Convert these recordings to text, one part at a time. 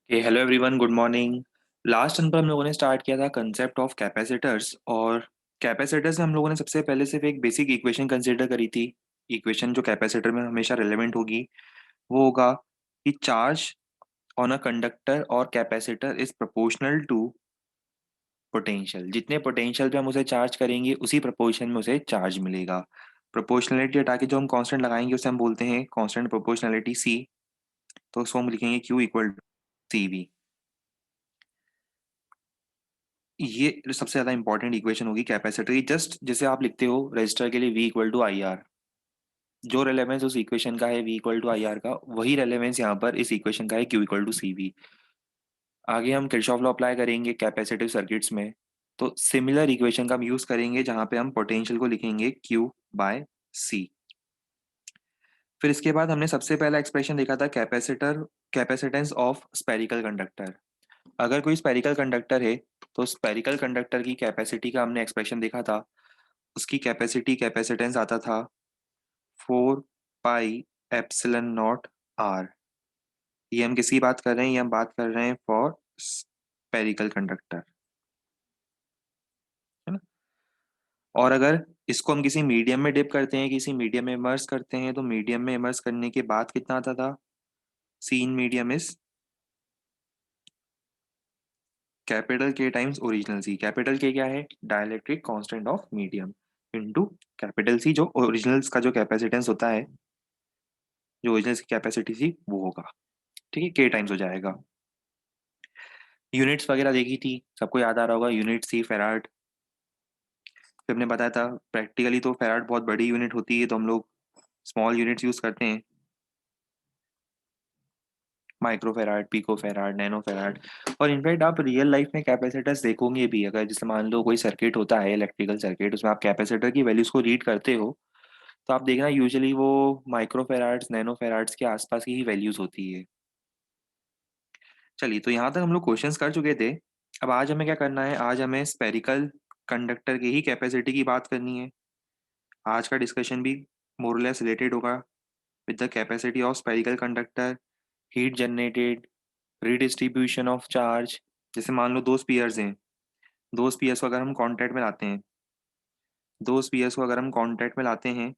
Hello everyone, good morning. Last term पर हम लोगों ने स्टार्ट किया था कंसेप्ट ऑफ कैपेसिटर्स। और कैपेसिटर्स में हम लोगों ने सबसे पहले सिर्फ एक बेसिक इक्वेशन कंसीडर करी थी। इक्वेशन जो कैपेसिटर में हमेशा रिलेवेंट होगी वो होगा कि charge on a conductor or capacitor is proportional to potential. जितने पोटेंशियल पे हम उसे चार्ज करेंगे उसी प्रोपोर्शन में उसे चार्ज मिलेगा। प्रोपोर्शनलिटी हटा के जो हम कांस्टेंट लगाएंगे उसे हम बोलते हैं कांस्टेंट प्रोपोर्शनलिटी सी। तो उसको हम लिखेंगे Q equal to C V. ये सबसे ज्यादा इंपॉर्टेंट इक्वेशन होगी कैपेसिटर की। जस्ट जैसे आप लिखते हो रजिस्टर के लिए V equal to I R, जो रेलेवेंस उस इक्वेशन का है V equal to I R का, वही रेलेवेंस यहाँ पर इस इक्वेशन का है Q equal to C V. आगे हम किरचॉफ लॉ अप्लाई करेंगे कैपेसिटिव सर्किट्स में। तो सिमिलर इक्वेशन का हम यूज करेंगे जहां पे हम पोटेंशियल को लिखेंगे Q बाय सी। फिर इसके बाद हमने सबसे पहला एक्सप्रेशन देखा था capacitor capacitance of spherical conductor. अगर कोई स्पेरिकल कंडक्टर है तो स्पेरिकल कंडक्टर की कैपेसिटी का हमने एक्सप्रेशन देखा था। उसकी कैपेसिटी कैपेसिटेंस आता था 4 पाई एप्सिलन नॉट आर। ये हम किसकी बात कर रहे हैं? ये हम बात कर रहे हैं फॉर स्पेरिकल कंडक्टर, है ना। और अगर इसको हम किसी मीडियम में डिप करते हैं, किसी मीडियम में इमर्स करते हैं, तो मीडियम में इमर्स करने के बाद कितना आता था? C in medium is capital K times original C. Capital K क्या है? Dielectric constant of medium into capital C, जो ओरिजिनल्स का जो कैपेसिटेंस होता है, जो ओरिजिनल की कैपेसिटी थी वो होगा। ठीक है, के टाइम्स हो जाएगा। यूनिट्स वगैरह देखी थी, सबको याद आ रहा होगा। Unit C farad. फिर हमने बताया था प्रैक्टिकली तो फेराड बहुत बड़ी यूनिट होती है, तो हम लोग स्मॉल यूनिट्स यूज करते हैं। Micro farad, pico farad, nano farad. और इनफैक्ट आप रियल लाइफ में कैपेसिटर्स देखोगे भी। अगर जैसे मान लो कोई सर्किट होता है, इलेक्ट्रिकल सर्किट, उसमें आप कैपेसिटर की वैल्यूज को रीड करते हो, तो आप देखना यूजुअली वो माइक्रो फेराड्स, नैनो फेराड्स के आसपास की ही वैल्यूज होती है। चलिए, तो यहाँ तक हम लोग क्वेश्चंस कर चुके थे। अब आज हमें क्या करना है? आज हमें स्पेरिकल कंडक्टर की ही कैपेसिटी की बात करनी है। आज का डिस्कशन भी मोरलेस रिलेटेड होगा with the capacity of spherical conductor, heat generated, redistribution of charge. जैसे मान लो दो स्पीयर्स हैं। दो स्पीयर्स को अगर हम कांटेक्ट में लाते हैं, दो स्पीयर्स को अगर हम कांटेक्ट में लाते हैं,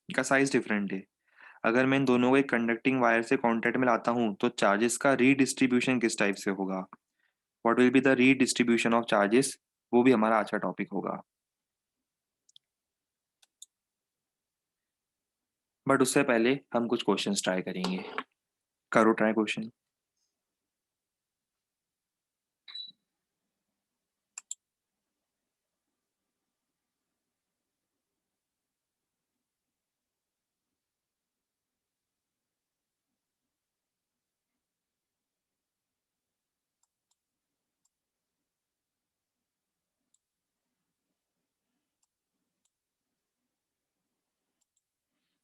इनका साइज डिफरेंट है। अगर मैं इन दोनों को एक कंडक्टिंग वायर से कांटेक्ट में लाता हूं, तो चार्जेस का रीडिस्ट्रीब्यूशन किस टाइप से होगा? What will be the redistribution of charges? वो भी हमारा आज का टॉपिक होगा। बट उससे पहले हम कुछ क्वेश्चंस ट्राई करेंगे। करो ट्राई क्वेश्चन।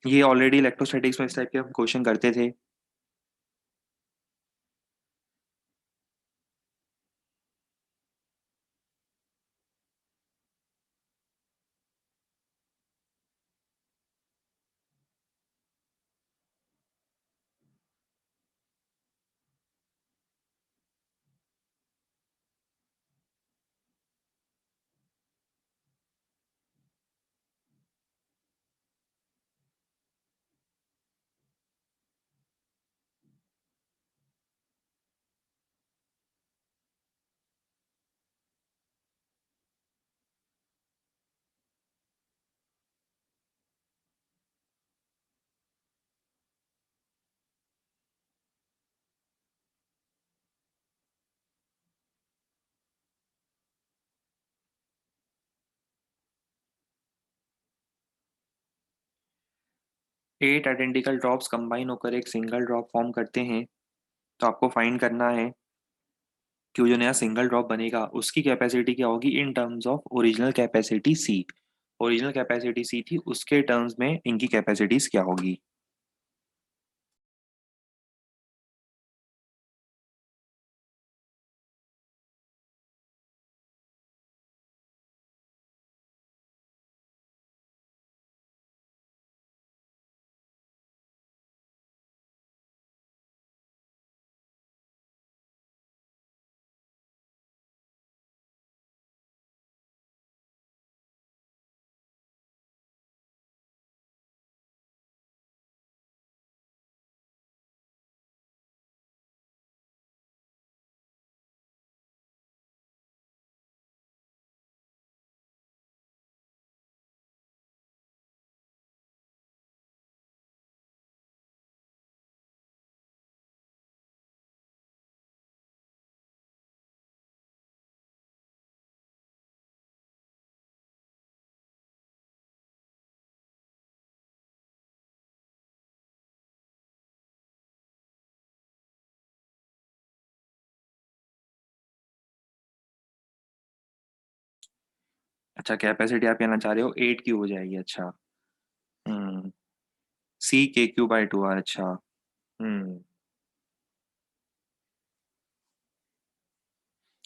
ये ऑलरेडी इलेक्ट्रोस्टैटिक्स में इस टाइप के हम क्वेश्चन करते थे। एट आइडेंटिकल ड्रॉप्स कंबाइन होकर एक सिंगल ड्रॉप फॉर्म करते हैं। तो आपको फाइंड करना है कि वो जो नया सिंगल ड्रॉप बनेगा उसकी कैपेसिटी क्या होगी in terms of original capacity C. Original capacity C थी, उसके टर्म्स में इनकी कैपेसिटीज क्या होगी। अच्छा, कैपेसिटी आप कहना चाह रहे हो 8 क्यू हो जाएगी, अच्छा। हम्म। C k/2 r, अच्छा। हम्म।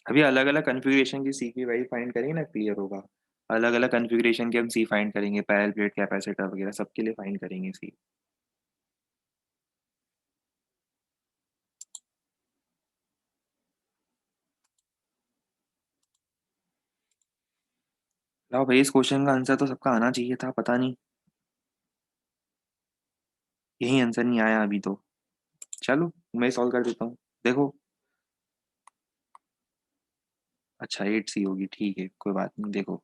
अभी अलग अलग कन्फिग्रेशन की सी की वैल्यू फाइंड करेंगे ना, क्लियर होगा। अलग अलग कन्फिग्रेशन के हम सी फाइंड करेंगे, पैरेलल प्लेट कैपेसिटर वगैरह सबके लिए फाइंड करेंगे सी। लो भाई, इस क्वेश्चन का आंसर तो सबका आना चाहिए था, पता नहीं यही आंसर नहीं आया अभी तो। चलो, मैं सॉल्व कर देता हूँ, देखो। अच्छा, 8 C होगी, ठीक है, कोई बात नहीं, देखो।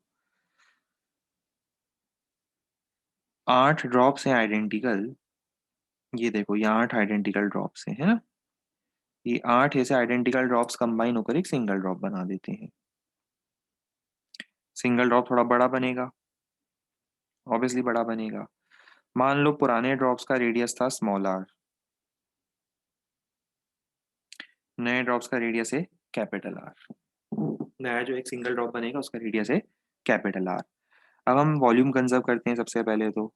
8 ड्रॉप्स हैं आइडेंटिकल। ये देखो, ये 8 आइडेंटिकल ड्रॉप्स हैं, है ना। ये 8 ऐसे आइडेंटिकल ड्रॉप्स कंबाइन होकर एक सिंगल ड्रॉप बना देते हैं। सिंगल ड्रॉप थोड़ा बड़ा बनेगा, ऑब्वियसली बड़ा बनेगा। मान लो पुराने ड्रॉप्स का रेडियस था स्मॉल आर, नए ड्रॉप्स का रेडियस है कैपिटल आर। नया जो एक सिंगल ड्रॉप बनेगा उसका रेडियस है कैपिटल आर। अब हम वॉल्यूम कंजर्व करते हैं सबसे पहले तो।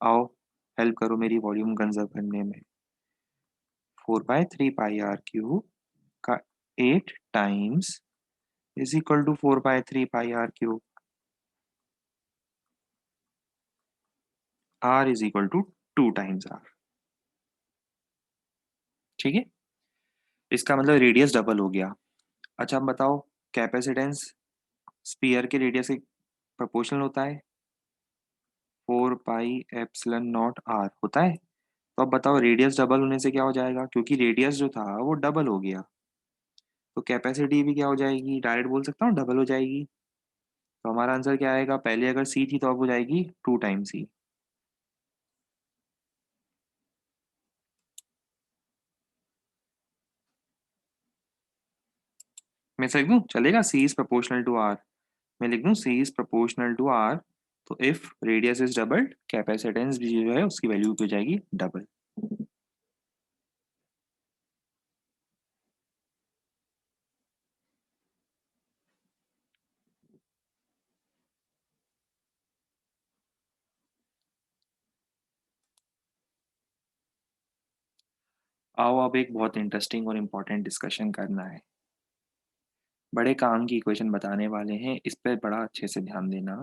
आओ, हेल्प करो मेरी वॉल्यूम कंजर्व करने में। 4/3 πr³ का 8 times is equal to 4/3 πr³। R is equal to 2 times R. ठीक है, इसका मतलब रेडियस डबल हो गया। अच्छा, अब बताओ, कैपेसिटेंस स्पीयर के रेडियस के प्रोपोर्शनल होता है। 4πε0r होता है। तो अब बताओ, रेडियस डबल होने से क्या हो जाएगा, क्योंकि रेडियस जो था वो डबल हो गया, तो कैपेसिटी भी क्या हो जाएगी, डायरेक्ट बोल सकता हूँ, डबल हो जाएगी। तो हमारा आंसर क्या आएगा, पहले अगर सी थी तो अब हो जाएगी 2 टाइम्स सी। मैं से लिख दूँ, चलेगा, सी इज प्रोपोर्शनल टू आर। मैं लिख दूँ सी इज प्रोपोर्शनल टू आर। तो if radius is doubled, capacitance भी जो है उसकी वैल्यू हो जाएगी डबल। आओ, अब एक बहुत इंटरेस्टिंग और इम्पोर्टेंट डिस्कशन करना है। बड़े काम की इक्वेशन बताने वाले हैं, इस पर बड़ा अच्छे से ध्यान देना।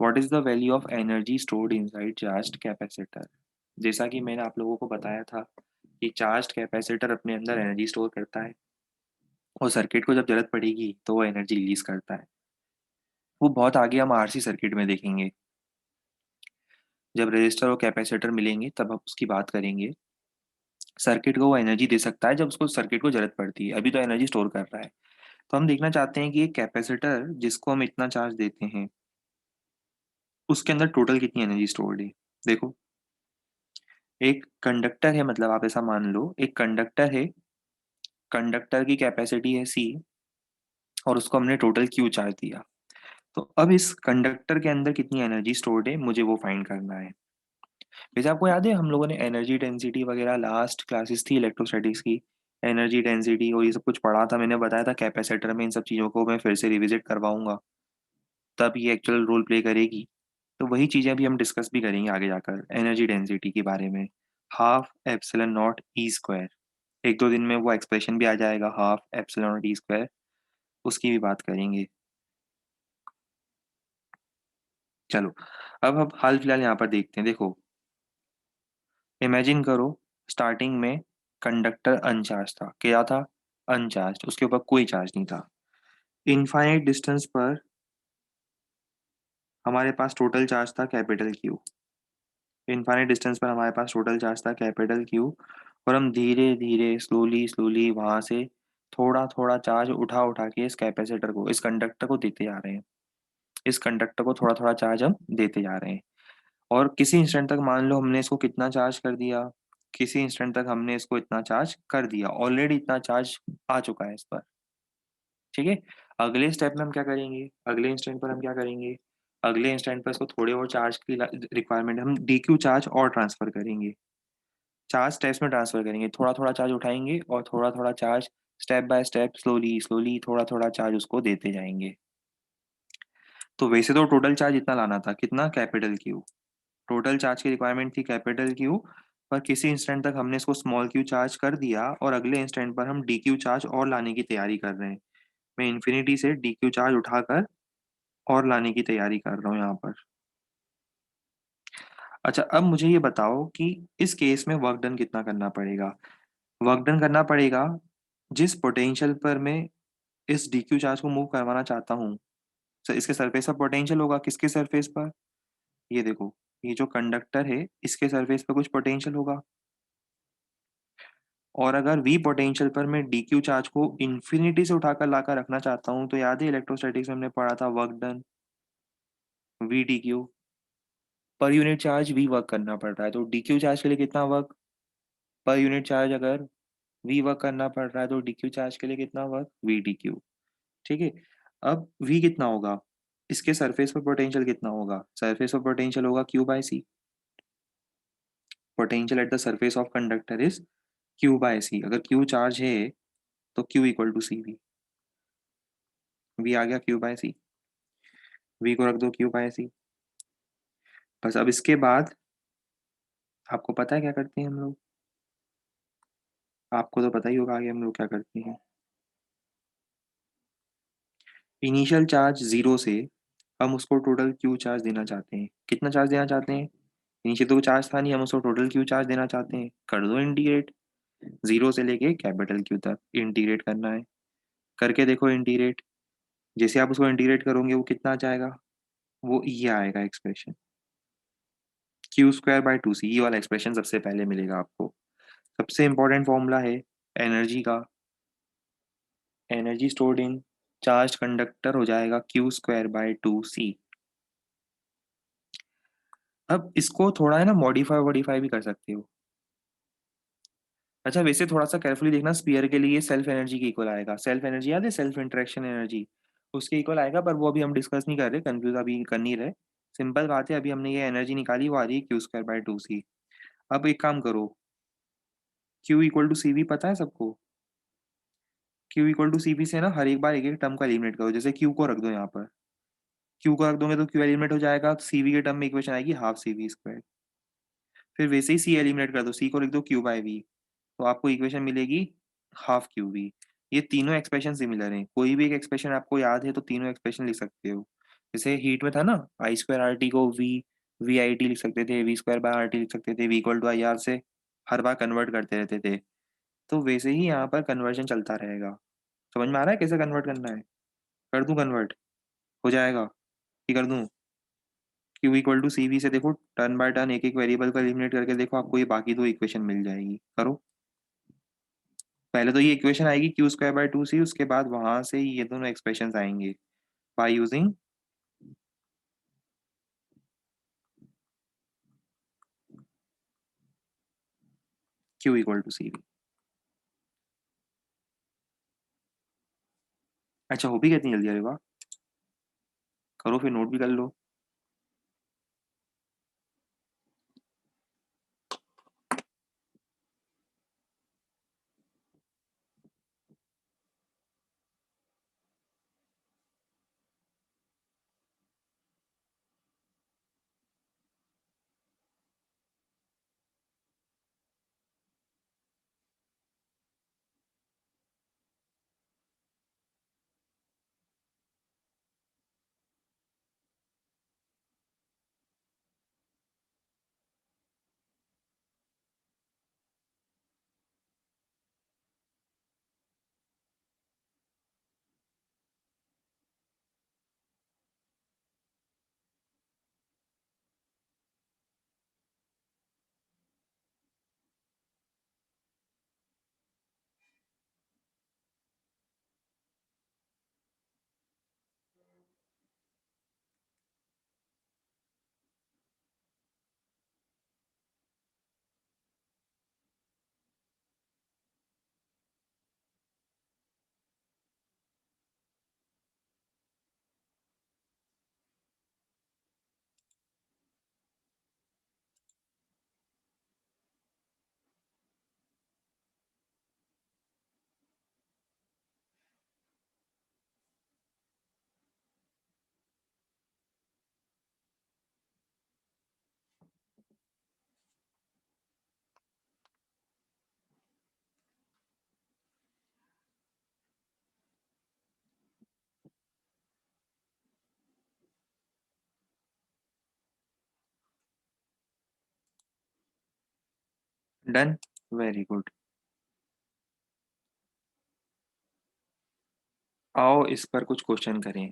What is the value of energy stored inside charged capacitor. जैसा कि मैंने आप लोगों को बताया था कि चार्ज्ड कैपेसिटर अपने अंदर एनर्जी स्टोर करता है, और सर्किट को जब जरूरत पड़ेगी तो वो एनर्जी रिलीज करता है। वो बहुत आगे हम आरसी सर्किट में देखेंगे, जब रेजिस्टर और कैपेसिटर मिलेंगे तब हम उसकी बात करेंगे। सर्किट को वो एनर्जी दे सकता है जब उसको सर्किट को जरूरत पड़ती है, अभी तो एनर्जी स्टोर कर रहा है। तो हम देखना चाहते हैं कि एक कैपेसिटर जिसको हम इतना चार्ज देते हैं, उसके अंदर टोटल कितनी एनर्जी स्टोर्ड है। देखो, एक कंडक्टर है, मतलब आप ऐसा मान लो एक कंडक्टर है, कंडक्टर की कैपेसिटी है सी, और उसको हमने टोटल क्यू चार्ज दिया। तो अब इस कंडक्टर के अंदर कितनी एनर्जी स्टोर्ड है, मुझे वो फाइंड करना है। वैसे आपको याद है हम लोगों ने एनर्जी डेंसिटी वगैरह लास्ट क्लासेस थी इलेक्ट्रोस्टैटिक्स की, एनर्जी डेंसिटी और ये सब कुछ पढ़ा था, मैंने बताया था कैपेसिटर में इन सब चीज़ों को मैं फिर से रिविजिट करवाऊंगा, तब ये एक्चुअल रोल प्ले करेगी। तो वही चीज़ें अभी हम डिस्कस भी करेंगे आगे जाकर एनर्जी डेंसिटी के बारे में। 12 ε0 E²। एक दो दिन में वो एक्सप्रेशन भी आ जाएगा, 12 ε0 E², उसकी भी बात करेंगे। चलो, अब हाल फिलहाल यहाँ पर देखते हैं, देखो। इमेजिन करो, स्टार्टिंग में कंडक्टर अनचार्ज था, क्या था, अनचार्ज, उसके ऊपर कोई चार्ज नहीं था। इनफाइनाइट डिस्टेंस पर हमारे पास टोटल चार्ज था कैपिटल क्यू। इनफाइनाइट डिस्टेंस पर हमारे पास टोटल चार्ज था कैपिटल क्यू। और हम धीरे धीरे स्लोली स्लोली वहां से थोड़ा थोड़ा चार्ज उठा उठा के इस कैपेसिटर को, इस कंडक्टर को देते जा रहे हैं। इस कंडक्टर को थोड़ा थोड़ा चार्ज हम देते जा रहे हैं। और किसी इंस्टेंट तक मान लो हमने इसको कितना चार्ज कर दिया, किसी इंस्टेंट तक हमने इसको इतना चार्ज कर दिया, ऑलरेडी इतना चार्ज आ चुका है इस पर। ठीक है, अगले स्टेप में हम क्या करेंगे, अगले इंस्टेंट पर हम क्या करेंगे, अगले इंस्टेंट पर इसको थोड़े और चार्ज की रिक्वायरमेंट, हम डी क्यू चार्ज और ट्रांसफर करेंगे। चार्ज स्टेप्स में ट्रांसफर करेंगे, थोड़ा थोड़ा चार्ज उठाएंगे और थोड़ा थोड़ा charge step by step slowly slowly थोड़ा थोड़ा चार्ज उसको देते जाएंगे। तो वैसे तो टोटल चार्ज इतना लाना था, कितना, कैपिटल क्यू। टोटल चार्ज की रिक्वायरमेंट थी कैपिटल क्यू, पर किसी इंस्टेंट तक हमने इसको स्मॉल क्यू चार्ज कर दिया और अगले इंस्टेंट पर हम डी क्यू चार्ज और लाने की तैयारी कर रहे हैं। मैं इन्फिनिटी से डी क्यू चार्ज उठाकर और लाने की तैयारी कर रहा हूँ यहाँ पर। अच्छा, अब मुझे ये बताओ कि इस केस में वर्क डन कितना करना पड़ेगा। वर्क डन करना पड़ेगा जिस पोटेंशियल पर मैं इस डी क्यू चार्ज को मूव करवाना चाहता हूँ। इसके सरफेस पर पोटेंशियल होगा, किसके सरफेस पर, ये देखो, ये जो कंडक्टर है इसके सरफेस पर कुछ पोटेंशियल होगा। और अगर वी पोटेंशियल पर मैं डी क्यू चार्ज को इन्फिनिटी से उठाकर लाकर रखना चाहता हूँ, तो याद है इलेक्ट्रोस्टैटिक्स में हमने पढ़ा था work done, V D Q. पर यूनिट चार्ज वी वर्क करना पड़ रहा है, तो डी क्यू चार्ज के लिए कितना वर्क, पर यूनिट चार्ज अगर वी वर्क करना पड़ रहा है तो डी क्यू चार्ज के लिए कितना वर्क, वी डी क्यू। ठीक है। अब वी कितना होगा, इसके सरफेस पर पोटेंशियल कितना होगा, सरफेस पर पोटेंशियल होगा Q by C. Potential at the surface of conductor is Q by C. अगर क्यू चार्ज है तो Q equal to C V. V आ गया क्यू बाय सी, वी को रख दो क्यू बाय सी। बस अब इसके बाद आपको पता है क्या करते हैं हम लोग, आपको तो पता ही होगा आगे हम लोग क्या करते हैं। इनिशियल चार्ज जीरो से हम उसको टोटल क्यू चार्ज देना चाहते हैं, कितना चार्ज देना चाहते हैं, इनिशियल तो चार्ज था नहीं, हम उसको टोटल क्यू चार्ज देना चाहते हैं, कर दो इंटीग्रेट। जीरो से लेके कैपिटल क्यू तक इंटीग्रेट करना है, करके देखो इंटीग्रेट। जैसे आप उसको इंटीग्रेट करोगे वो कितना आ जाएगा, वो ये आएगा expression, Q square by two C. ये वाला एक्सप्रेशन सबसे पहले मिलेगा आपको। सबसे इंपॉर्टेंट फॉर्मूला है एनर्जी का, energy stored in charge conductor हो जाएगा Q square by two C. अब इसको थोड़ा है ना मॉडिफाई वॉडिफाई भी कर सकते हो। अच्छा, वैसे थोड़ा सा केयरफुली देखना, स्पीयर के लिए सेल्फ एनर्जी के इक्वल आएगा। सेल्फ एनर्जी याद है, सेल्फ इंटरेक्शन एनर्जी, उसके इक्वल आएगा, पर वो अभी हम डिस्कस नहीं कर रहे, कंफ्यूज अभी कर नहीं रहे। सिंपल बात है, अभी हमने ये एनर्जी निकाली, वो आ रही है Q square by two C. अब एक काम करो, Q equal to C V पता है सबको, Q equal to C V से ना हर एक बार एक एक टर्म को एलिमिनेट करो। जैसे क्यू को रख दो यहाँ पर, क्यू को रख दोगे तो क्यू एलिमिनेट हो जाएगा, तो सी वी के टर्म में इक्वेशन आएगी हाफ सी वी स्क्वायर। फिर वैसे ही सी एलिमिनेट कर दो, सी को लिख दो क्यू बाय वी, तो आपको इक्वेशन मिलेगी हाफ क्यू वी। ये तीनों एक्सप्रेशन सिमिलर हैं, कोई भी एक एक्सप्रेशन आपको याद है तो तीनों एक्सप्रेशन लिख सकते हो। जैसे हीट में था ना, आई स्क्वायर आर टी को वी वी आई टी लिख सकते थे, V square by R T लिख सकते थे, V equal to I R से हर बार कन्वर्ट करते रहते थे। तो वैसे ही यहाँ पर कन्वर्जन चलता रहेगा। समझ में आ रहा है कैसे कन्वर्ट करना है, कर दूं कन्वर्ट, हो जाएगा कि कर दूं। Q equal to C V से देखो टर्न बाय टर्न एक एक वेरिएबल को एलिमिनेट करके देखो, आपको ये बाकी दो इक्वेशन मिल जाएगी, करो। पहले तो ये इक्वेशन आएगी Q square by two C, उसके बाद वहां से ये दोनों एक्सप्रेशन आएंगे by using Q equal to C V. अच्छा, हो भी कितनी जल्दी, अरे वाह। करो फिर, नोट भी कर लो। Done, very good. आओ इस पर कुछ क्वेश्चन करें।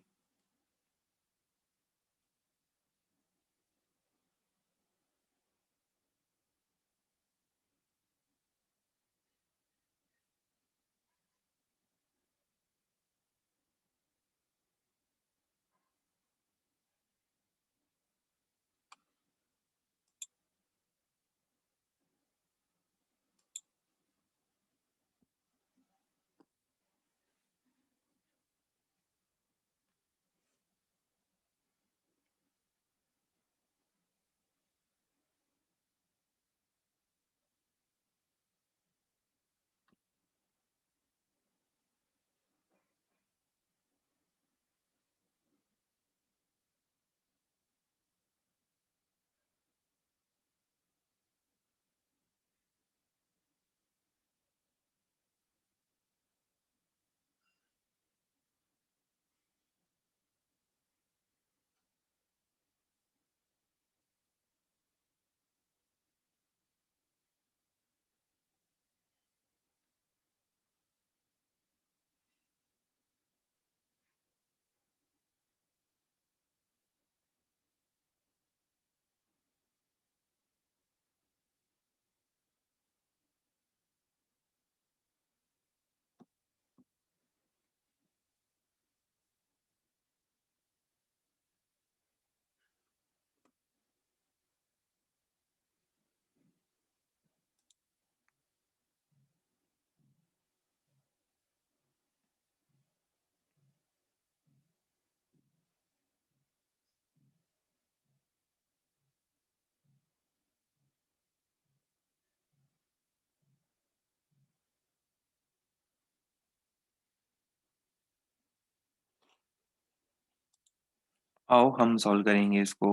आओ हम सॉल्व करेंगे इसको।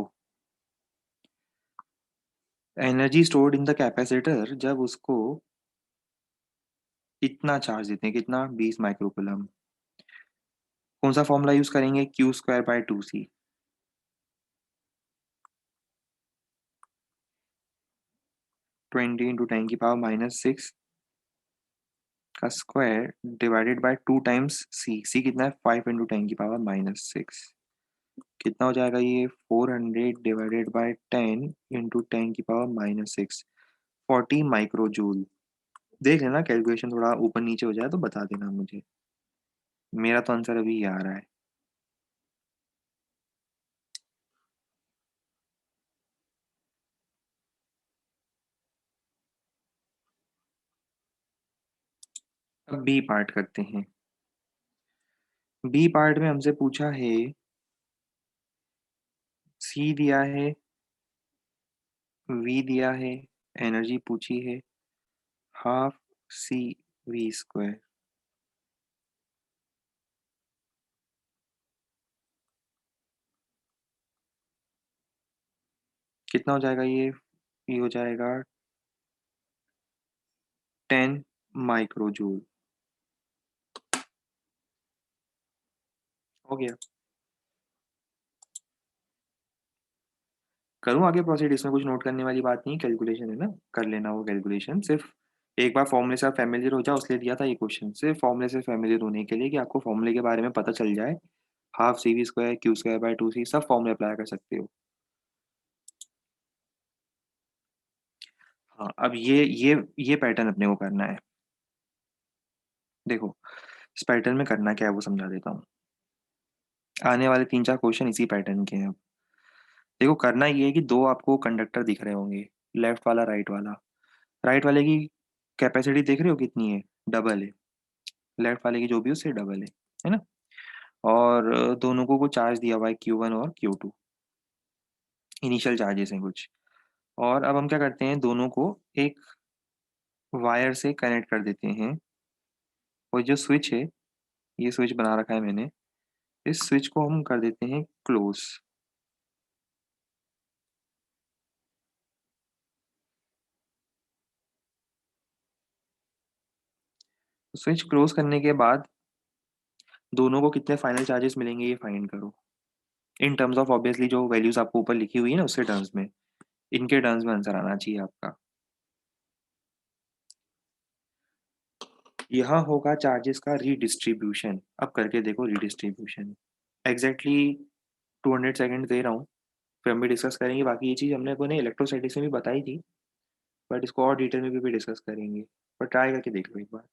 Energy stored in the capacitor, जब उसको इतना चार्ज देते हैं, कितना, 20 माइक्रोकुलम। कौन सा फॉर्मूला यूज करेंगे, Q²/2C। 20 × 10⁻⁶ का square divided by 2 times C कितना है, 5 × 10⁻⁶। कितना हो जाएगा ये, 400 डिवाइडेड बाय 10 × 10⁻⁶, 40 माइक्रो जूल। देख लेना, कैलकुलेशन थोड़ा ऊपर नीचे हो जाए तो बता देना मुझे। मेरा तो आंसर अभी ये आ रहा है। अब बी पार्ट करते हैं। बी पार्ट में हमसे पूछा है, सी दिया है, वी दिया है, एनर्जी पूछी है, हाफ CV²। कितना हो जाएगा ये हो जाएगा 10 माइक्रो जूल। हो गया। करूँ आगे प्रोसीड, इसमें कुछ नोट करने वाली बात नहीं, कैलकुलेशन है ना, कर लेना वो कैलकुलेशन। सिर्फ एक बार फॉर्मूले से आप फैमिलियर हो जाओ, उसलिए दिया था ये क्वेश्चन, सिर्फ फॉर्मूले से फैमिलियर होने के लिए, कि आपको फॉर्मूले के बारे में पता चल जाए। हाफ CV², Q²/2C, सब फॉर्मूले अप्लाई कर सकते हो। हाँ, अब ये पैटर्न अपने को करना है। देखो, इस पैटर्न में करना क्या है वो समझा देता हूँ। आने वाले 3-4 क्वेश्चन इसी पैटर्न के हैं। अब देखो, करना ये है कि दो आपको कंडक्टर दिख रहे होंगे, लेफ्ट वाला, राइट वाला। राइट वाले की कैपेसिटी देख रहे हो कितनी है, डबल है। लेफ्ट वाले की जो भी है उससे डबल है ना। और दोनों को चार्ज दिया हुआ है Q1 और Q2, इनिशियल चार्जेस हैं कुछ। और अब हम क्या करते हैं, दोनों को एक वायर से कनेक्ट कर देते हैं। और जो स्विच है, ये स्विच बना रखा है मैंने, इस स्विच को हम कर देते हैं क्लोज। स्विच क्लोज करने के बाद दोनों को कितने फाइनल चार्जेस मिलेंगे ये फाइंड करो। इन टर्म्स ऑफ ऑब्वियसली जो वैल्यूज आपको ऊपर लिखी हुई है ना, उससे टर्म्स में, इनके टर्म्स में आंसर आना चाहिए आपका। यहाँ होगा चार्जेस का रीडिस्ट्रीब्यूशन। अब करके देखो रीडिस्ट्रीब्यूशन। एग्जैक्टली 200 सेकेंड दे रहा हूँ, फिर हम भी डिस्कस करेंगे। बाकी ये चीज़ हमने को ने इलेक्ट्रोस्टैटिक्स में भी बताई थी, बट इसको और डिटेल में भी डिस्कस करेंगे। पर ट्राई करके देख लो एक बार।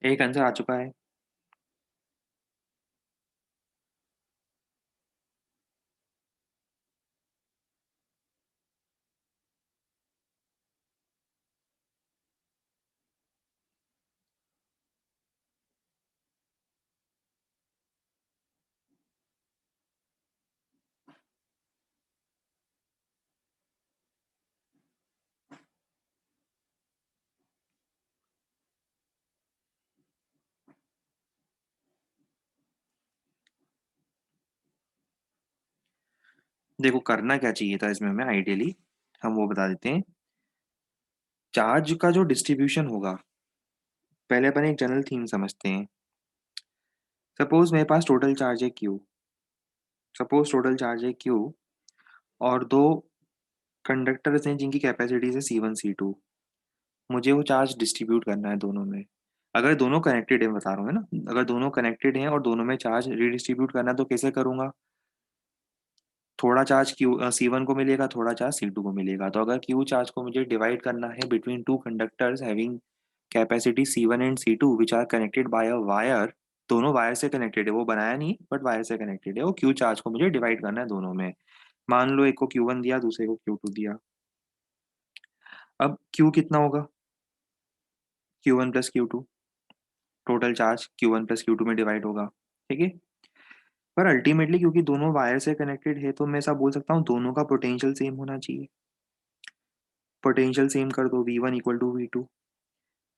एक आंसर आ चुका है। देखो करना क्या चाहिए था इसमें हमें आइडियली, हम वो बता देते हैं। चार्ज का जो डिस्ट्रीब्यूशन होगा, पहले अपन एक जनरल थीम समझते हैं। सपोज मेरे पास टोटल चार्ज है क्यू। सपोज टोटल चार्ज है क्यू, और दो कंडक्टर्स हैं जिनकी कैपेसिटीज है C1 C2। मुझे वो चार्ज डिस्ट्रीब्यूट करना है दोनों में। अगर दोनों कनेक्टेड है, बता रहा हूँ है ना, अगर दोनों कनेक्टेड हैं और दोनों में चार्ज रीडिस्ट्रीब्यूट करना है तो कैसे करूंगा? थोड़ा चार्ज क्यू C1 को मिलेगा, थोड़ा चार्ज C2 को मिलेगा। तो अगर क्यू चार्ज को मुझे डिवाइड करना है between two conductors having capacity C1 and C2 which are connected by a wire, दोनों वायर से कनेक्टेड है, वो बनाया नहीं बट वायर से कनेक्टेड है, वो क्यू चार्ज को मुझे डिवाइड करना है दोनों में। मान लो एक को Q1 दिया, दूसरे को Q2 दिया। अब Q कितना होगा? Q1 + Q2। Total charge Q1 + Q2 में डिवाइड होगा, ठीक है। पर अल्टीमेटली क्योंकि दोनों वायर से कनेक्टेड है, तो मैं ऐसा बोल सकता हूँ दोनों का पोटेंशियल सेम होना चाहिए। पोटेंशियल सेम कर दो, V1 = V2।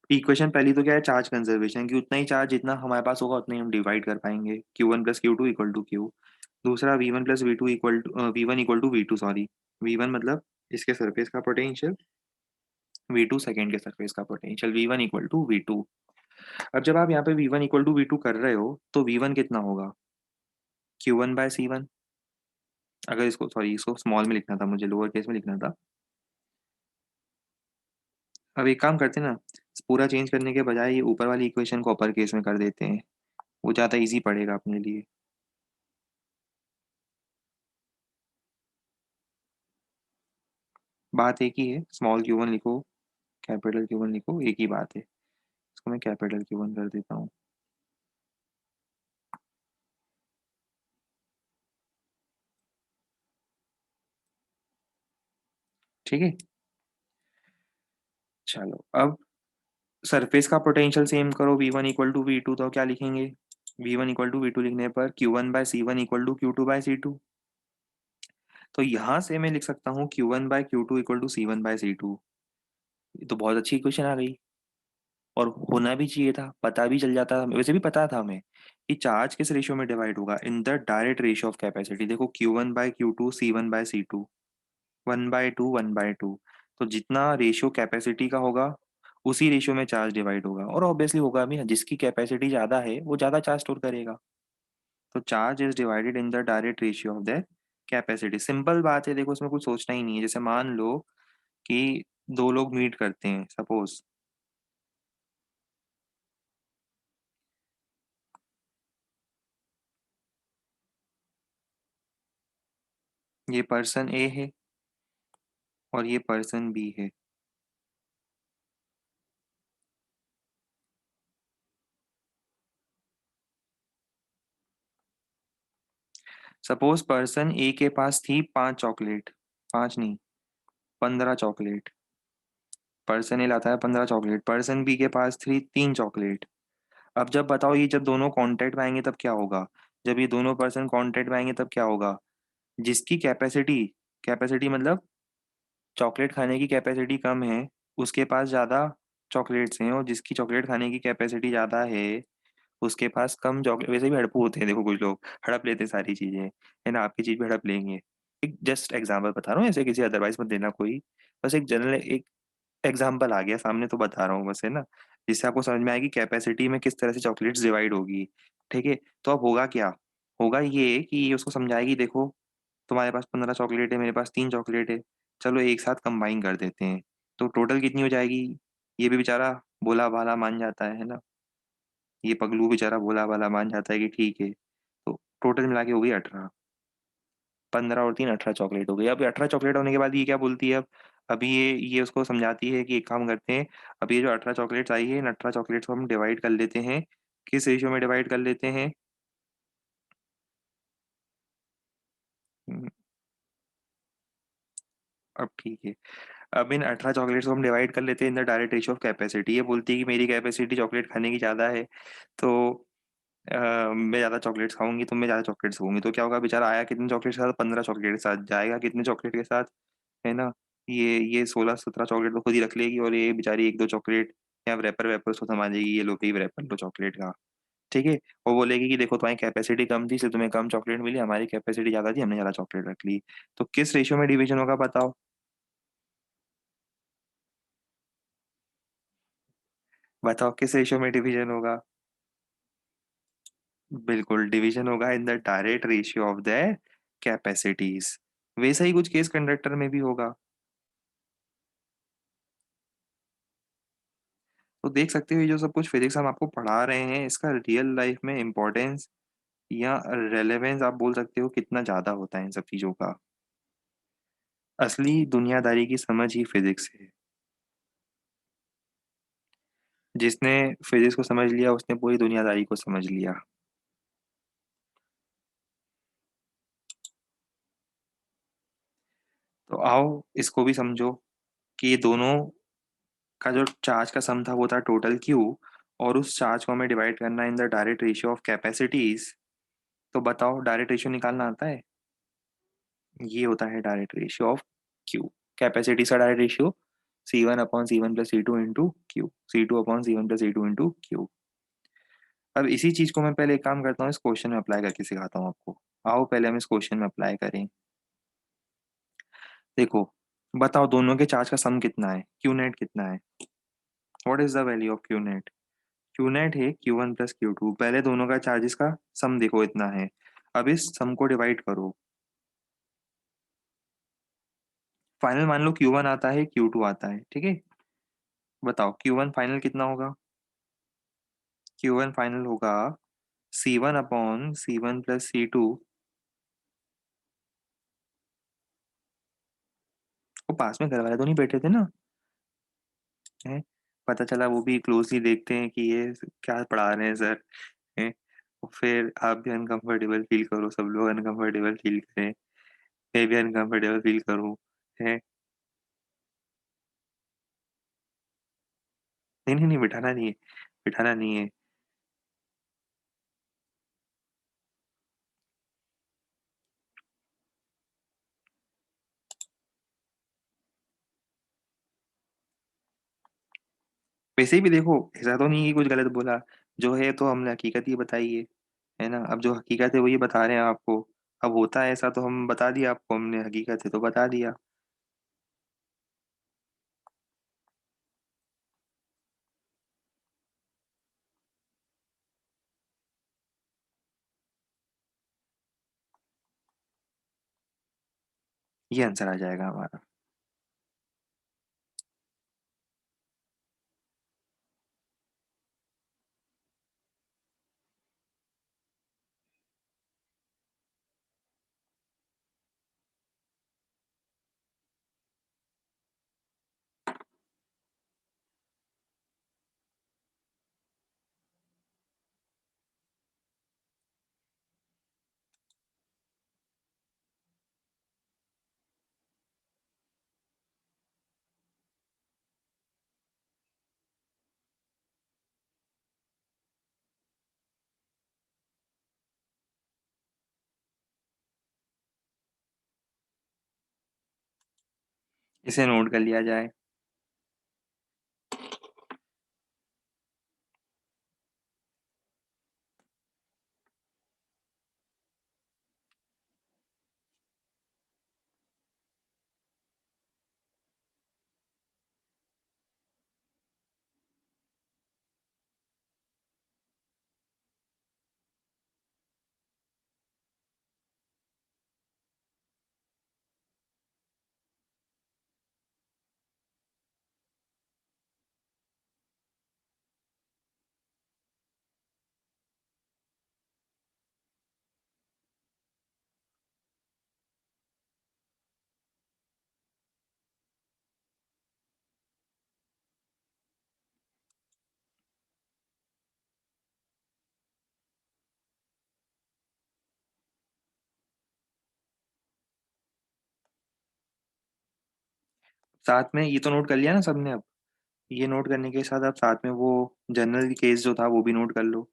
इक्वेशन पहली तो क्या है, चार्ज कंजर्वेशन, कि उतना ही चार्ज जितना हमारे पास होगा उतना ही हम डिवाइड कर पाएंगे। Q1 + Q2 = Q। दूसरा V1 + V2 सॉरी, V1 मतलब इसके सरफेस का पोटेंशियल, V2 सेकेंड के सरफेस का पोटेंशियल, V1 = V2। अब जब आप यहाँ पे V1 = V2 कर रहे हो तो V1 कितना होगा? Q1/C1। अगर इसको सॉरी इसको स्मॉल में लिखना था, मुझे लोअर केस में लिखना था। अब एक काम करते हैं ना, पूरा चेंज करने के बजाय ये ऊपर वाली इक्वेशन को अपर केस में कर देते हैं, वो ज़्यादा इजी पड़ेगा अपने लिए। बात एक ही है, स्मॉल Q1 लिखो, कैपिटल Q1 लिखो, एक ही बात है। इसको मैं कैपिटल Q1 कर देता हूँ। ठीक है। चलो अब सरफेस का पोटेंशियल सेम करो, V1 इक्वल टू V2, तो क्या लिखेंगे? V1 इक्वल टू V2 लिखने पर Q1 bye C1 equal to Q2 bye C2। तो यहाँ से मैं लिख सकता हूँ Q1 bye Q2 equal to C1 bye C2। ये तो बहुत अच्छी इक्वेशन आ गई, और होना भी चाहिए था, पता भी चल जाता, वैसे भी पता था हमें कि चार्ज किस रेशियो में डिवाइड होगा, in the direct ratio of capacity. देखो Q1 bye Q2 C1 bye C2, 1/2 1/2। तो जितना रेशियो कैपेसिटी का होगा उसी रेशियो में चार्ज डिवाइड होगा, और ऑब्वियसली होगा भी ना, जिसकी कैपेसिटी ज्यादा है वो ज्यादा चार्ज स्टोर करेगा। तो charge is divided in the direct ratio of the capacity. Simple बात है, देखो इसमें कुछ सोचना ही नहीं है। जैसे मान लो कि दो लोग मीट करते हैं, सपोज ये पर्सन ए है और ये पर्सन बी है। सपोज पर्सन ए के पास थी 5 चॉकलेट, 5 नहीं, 15 चॉकलेट। पर्सन ए लाता है 15 चॉकलेट, पर्सन बी के पास थी 3 चॉकलेट। अब जब बताओ, ये जब दोनों कांटेक्ट में आएंगे तब क्या होगा? जब ये दोनों पर्सन कांटेक्ट में आएंगे तब क्या होगा? जिसकी कैपेसिटी, कैपेसिटी मतलब चॉकलेट खाने की कैपेसिटी कम है, उसके पास ज्यादा चॉकलेट्स हैं, और जिसकी चॉकलेट खाने की कैपेसिटी ज्यादा है उसके पास कम चॉकलेट। वैसे भी हड़पू होते हैं, देखो कुछ लोग हड़प लेते हैं सारी चीजें, है ना, आपकी चीज भी हड़प लेंगे। एक जस्ट एग्जांपल बता रहा हूँ, ऐसे किसी अदरवाइज मत देना कोई, बस एक जनरल एक एग्जाम्पल आ गया सामने तो बता रहा हूँ बस, है ना, जिससे आपको समझ में आएगी कैपेसिटी में किस तरह से चॉकलेट्स डिवाइड होगी। ठीक है, तो अब होगा क्या? होगा ये कि ये उसको समझाएगी, देखो तुम्हारे पास 15 चॉकलेट है, मेरे पास 3 चॉकलेट है, चलो एक साथ कंबाइन कर देते हैं, तो टोटल कितनी हो जाएगी? ये भी बेचारा भोला भाला मान जाता है ना, ये पगलू बेचारा भोला भाला मान जाता है कि ठीक है। तो टोटल मिला के हो गई 18, 15 और 3 18 चॉकलेट हो गई। अब 18 चॉकलेट होने के बाद ये क्या बोलती है अब? अभी ये उसको समझाती है कि एक काम करते हैं, अब ये जो 18 चॉकलेट्स आई है, इन 18 चॉकलेट्स को हम डिवाइड कर लेते हैं। किस रेशियो में डिवाइड कर लेते हैं? हम्म, अब ठीक है, अब इन 18 चॉकलेट्स को हम डिवाइड कर लेते हैं in the direct ratio of capacity. ये बोलती है कि मेरी कैपेसिटी चॉकलेट खाने की ज़्यादा है, तो मैं ज़्यादा चॉकलेट्स खाऊंगी तो मैं ज़्यादा चॉकलेट्स खाऊंगी, तो क्या होगा? बेचारा आया कितने चॉकलेट के साथ? 15 चॉकलेट के साथ। जाएगा कितने चॉकलेट के साथ? है ना, ये 16 17 चॉकलेट तो खुद ही रख लेगी, और ये बेचारी एक दो चॉकलेट या रैपर वैपर उसको थमा देगी, ये लो भाई रैपर लो चॉकलेट का। ठीक है, वो बोलेगी कि देखो तुम्हारी कैपेसिटी कम थी इसलिए तुम्हें कम चॉकलेट मिली, हमारी कैपेसिटी ज़्यादा थी हमने ज़्यादा चॉकलेट रख ली। तो किस रेशियो में डिवीजन होगा बताओ? बताओ किस रेशियो में डिवीजन होगा? बिल्कुल, डिवीजन होगा in the direct ratio of the capacities. वैसा ही कुछ केस कंडक्टर में भी होगा। तो देख सकते हो, ये जो सब कुछ फिजिक्स हम आपको पढ़ा रहे हैं, इसका रियल लाइफ में इम्पोर्टेंस या रेलेवेंस आप बोल सकते हो कितना ज्यादा होता है इन सब चीजों का। असली दुनियादारी की समझ ही फिजिक्स है। जिसने फिजिक्स को समझ लिया उसने पूरी दुनियादारी को समझ लिया। तो आओ इसको भी समझो कि ये दोनों का जो चार्ज का सम था वो था टोटल क्यू, और उस चार्ज को हमें डिवाइड करना in the direct ratio of capacities. तो बताओ डायरेक्ट रेशियो निकालना आता है? ये होता है direct ratio of Q. Capacity का direct ratio C1/C1 + C2 × Q, C2/C1 + C2 × अब इसी चीज को मैं पहले एक काम करता हूँ, इस क्वेश्चन में अप्लाई करके सिखाता हूँ आपको। आओ पहले हम इस क्वेश्चन में अप्लाई करें। देखो, बताओ दोनों के चार्ज का सम कितना है, क्यू नेट कितना है? What is the value of Q net? Q net है Q1 + Q2। पहले दोनों का चार्जेस का सम देखो इतना है। अब इस सम को डिवाइड करो। फाइनल मान लो Q1 आता है, Q2 आता है, ठीक है। बताओ Q1 फाइनल कितना होगा? Q1 फाइनल होगा C1/C1 + C2। वो पास में घर वाले तो नहीं बैठे थे ना? है, पता चला वो भी क्लोजली देखते हैं कि ये क्या पढ़ा रहे हैं सर। है, फिर आप भी अनकंफर्टेबल फील करो, सब लोग अनकंफर्टेबल फील करें, मैं भी अनकंफर्टेबल फील करूं। है, नहीं, नहीं, नहीं, बिठाना नहीं है। वैसे भी देखो, ऐसा तो नहीं है कि कुछ गलत बोला, जो है तो हमने हकीकत ही बताई है ना? अब जो हकीकत है वही बता रहे हैं आपको। अब होता है ऐसा तो हम बता दिया आपको हमने, हकीकत है तो बता दिया। ये आंसर आ जाएगा हमारा। इसे नोट कर लिया जाए। साथ में ये तो नोट कर लिया ना सबने अब। ये नोट करने के साथ आप साथ में वो जनरल केस जो था वो भी नोट कर लो।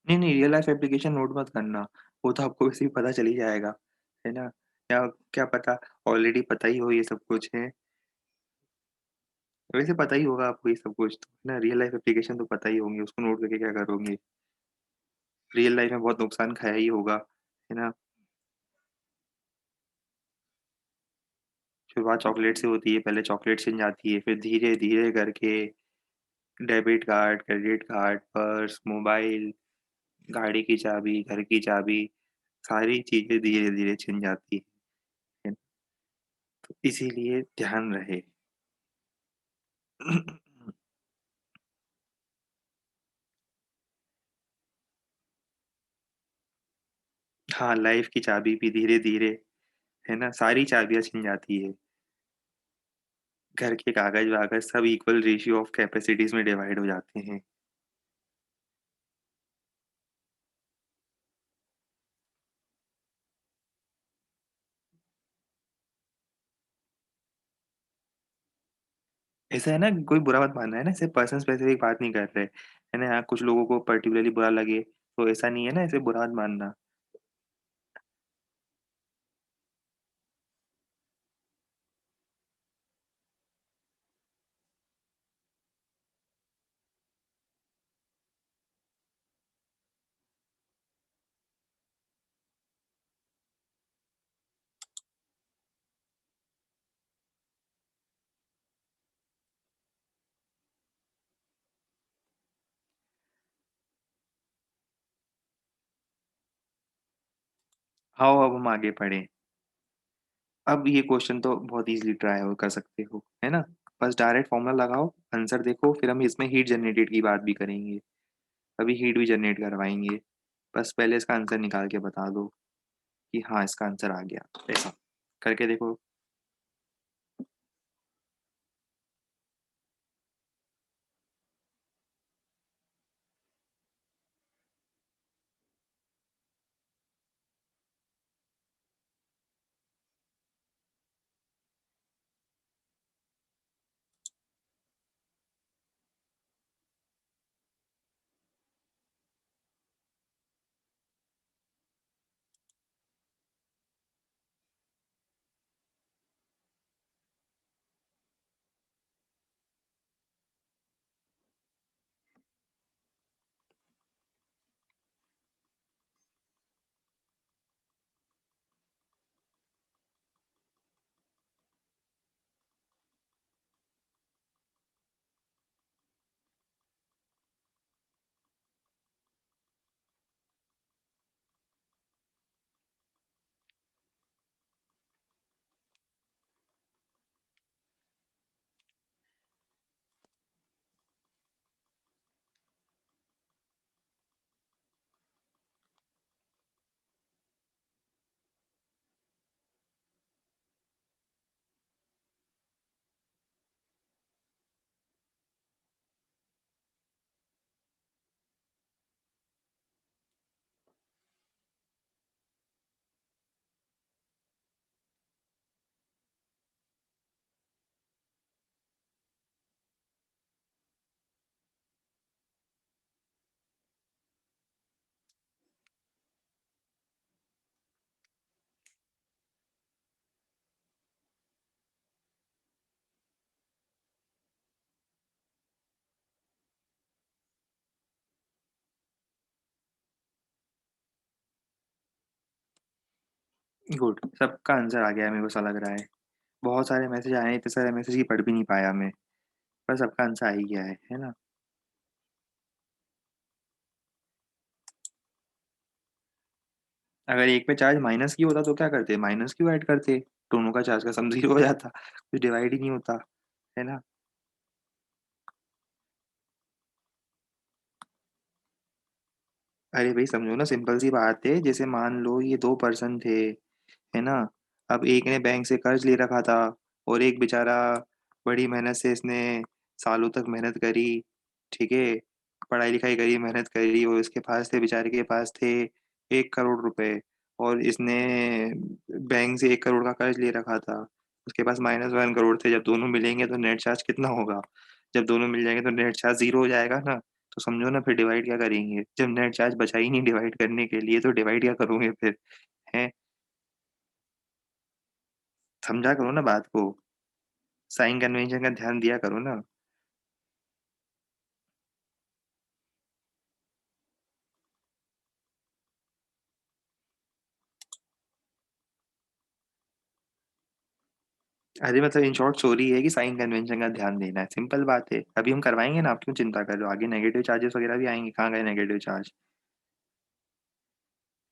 नहीं, नहीं, रियल लाइफ एप्लीकेशन नोट मत करना। वो तो आपको वैसे ही पता चल ही जाएगा, है ना? क्या क्या पता ऑलरेडी पता ही हो ये सब कुछ है। वैसे पता ही होगा आपको ये सब कुछ तो, है ना? रियल लाइफ एप्लीकेशन तो पता ही होंगे, उसको नोट करके क्या करोगे? रियल लाइफ में बहुत नुकसान खाया ही होगा, है ना? शुरुआत चॉकलेट से होती है, पहले चॉकलेट छिन जाती है, फिर धीरे-धीरे करके debit card, credit card, purse, mobile, गाड़ी की चाबी, घर की चाबी, सारी चीज़ें धीरे-धीरे छिन जाती हैं। तो इसीलिए ध्यान रहे। हाँ, लाइफ़ की चाबी भी धीरे-धीरे, है ना? सारी चाबियाँ छिन जाती है। घर के कागज़-वागज़ सब इक्वल रेशियो ऑफ कैपेसिटीज़ में डिवाइड हो जाते हैं। ऐसा है ना, कोई बुरा मत मानना, है ना? सिर्फ़ पर्सन स्पेसिफिक बात नहीं कर रहे, है ना? कुछ लोगों को पर्टिकुलरली बुरा लगे, तो ऐसा नहीं है ना, ऐसे बुरा मत मानना। आओ अब हम आगे बढ़ें। अब ये क्वेश्चन तो बहुत ईज़िली ट्राई हो कर सकते हो, है ना? बस डायरेक्ट फ़ॉर्मूला लगाओ, आंसर देखो, फिर हम इसमें हीट जनरेटेड की बात भी करेंगे। अभी हीट भी जनरेट करवाएँगे। बस पहले इसका आंसर निकाल के बता दो कि हाँ, इसका आंसर आ गया, ऐसा। करके देखो। गुड, सबका आंसर आ गया है मेरे को ऐसा लग रहा है। बहुत सारे मैसेज आए हैं, इतने सारे मैसेज कि पढ़ भी नहीं पाया मैं, पर सबका आंसर आ ही गया है ना? अगर एक पे चार्ज माइनस क्यू होता तो क्या करते? माइनस क्यू ऐड करते, दोनों का चार्ज का सम 0 हो जाता, कुछ डिवाइड ही नहीं होता, है ना? अरे भाई समझो ना, सिंपल सी बात है, जैसे मान लो ये 2 पर्सन थे, है ना? अब एक ने बैंक से कर्ज ले रखा था और एक बेचारा बड़ी मेहनत से इसने सालों तक मेहनत करी, ठीक है? पढ़ाई-लिखाई करी, मेहनत करी और इसके पास थे, बेचारे के पास थे 1 करोड़ रुपए और इसने बैंक से 1 करोड़ का कर्ज ले रखा था। उसके पास -1 करोड़ थे, जब दोनों मिलेंगे तो नेट चार्ज कितना होगा? जब दोनों मिल जाएँगे तो नेट चार्ज 0 हो जाएगा ना? तो समझो ना फिर डिवाइड क्या करेंगे? जब नेट चार्ज बचा ही नहीं डिवाइड करने के लिए तो डिवाइड क्या करोगे फिर? हैं? समझा करो ना बात को, साइन कन्वेंशन का ध्यान दिया करो ना। अरे मतलब इन शॉर्ट स्टोरी है कि साइन कन्वेंशन का ध्यान देना है, सिंपल बात है। अभी हम करवाएँगे ना, आप क्यों चिंता कर रहे हो? आगे नेगेटिव चार्जेस वगैरह भी आएँगे, कहाँ गए नेगेटिव चार्ज?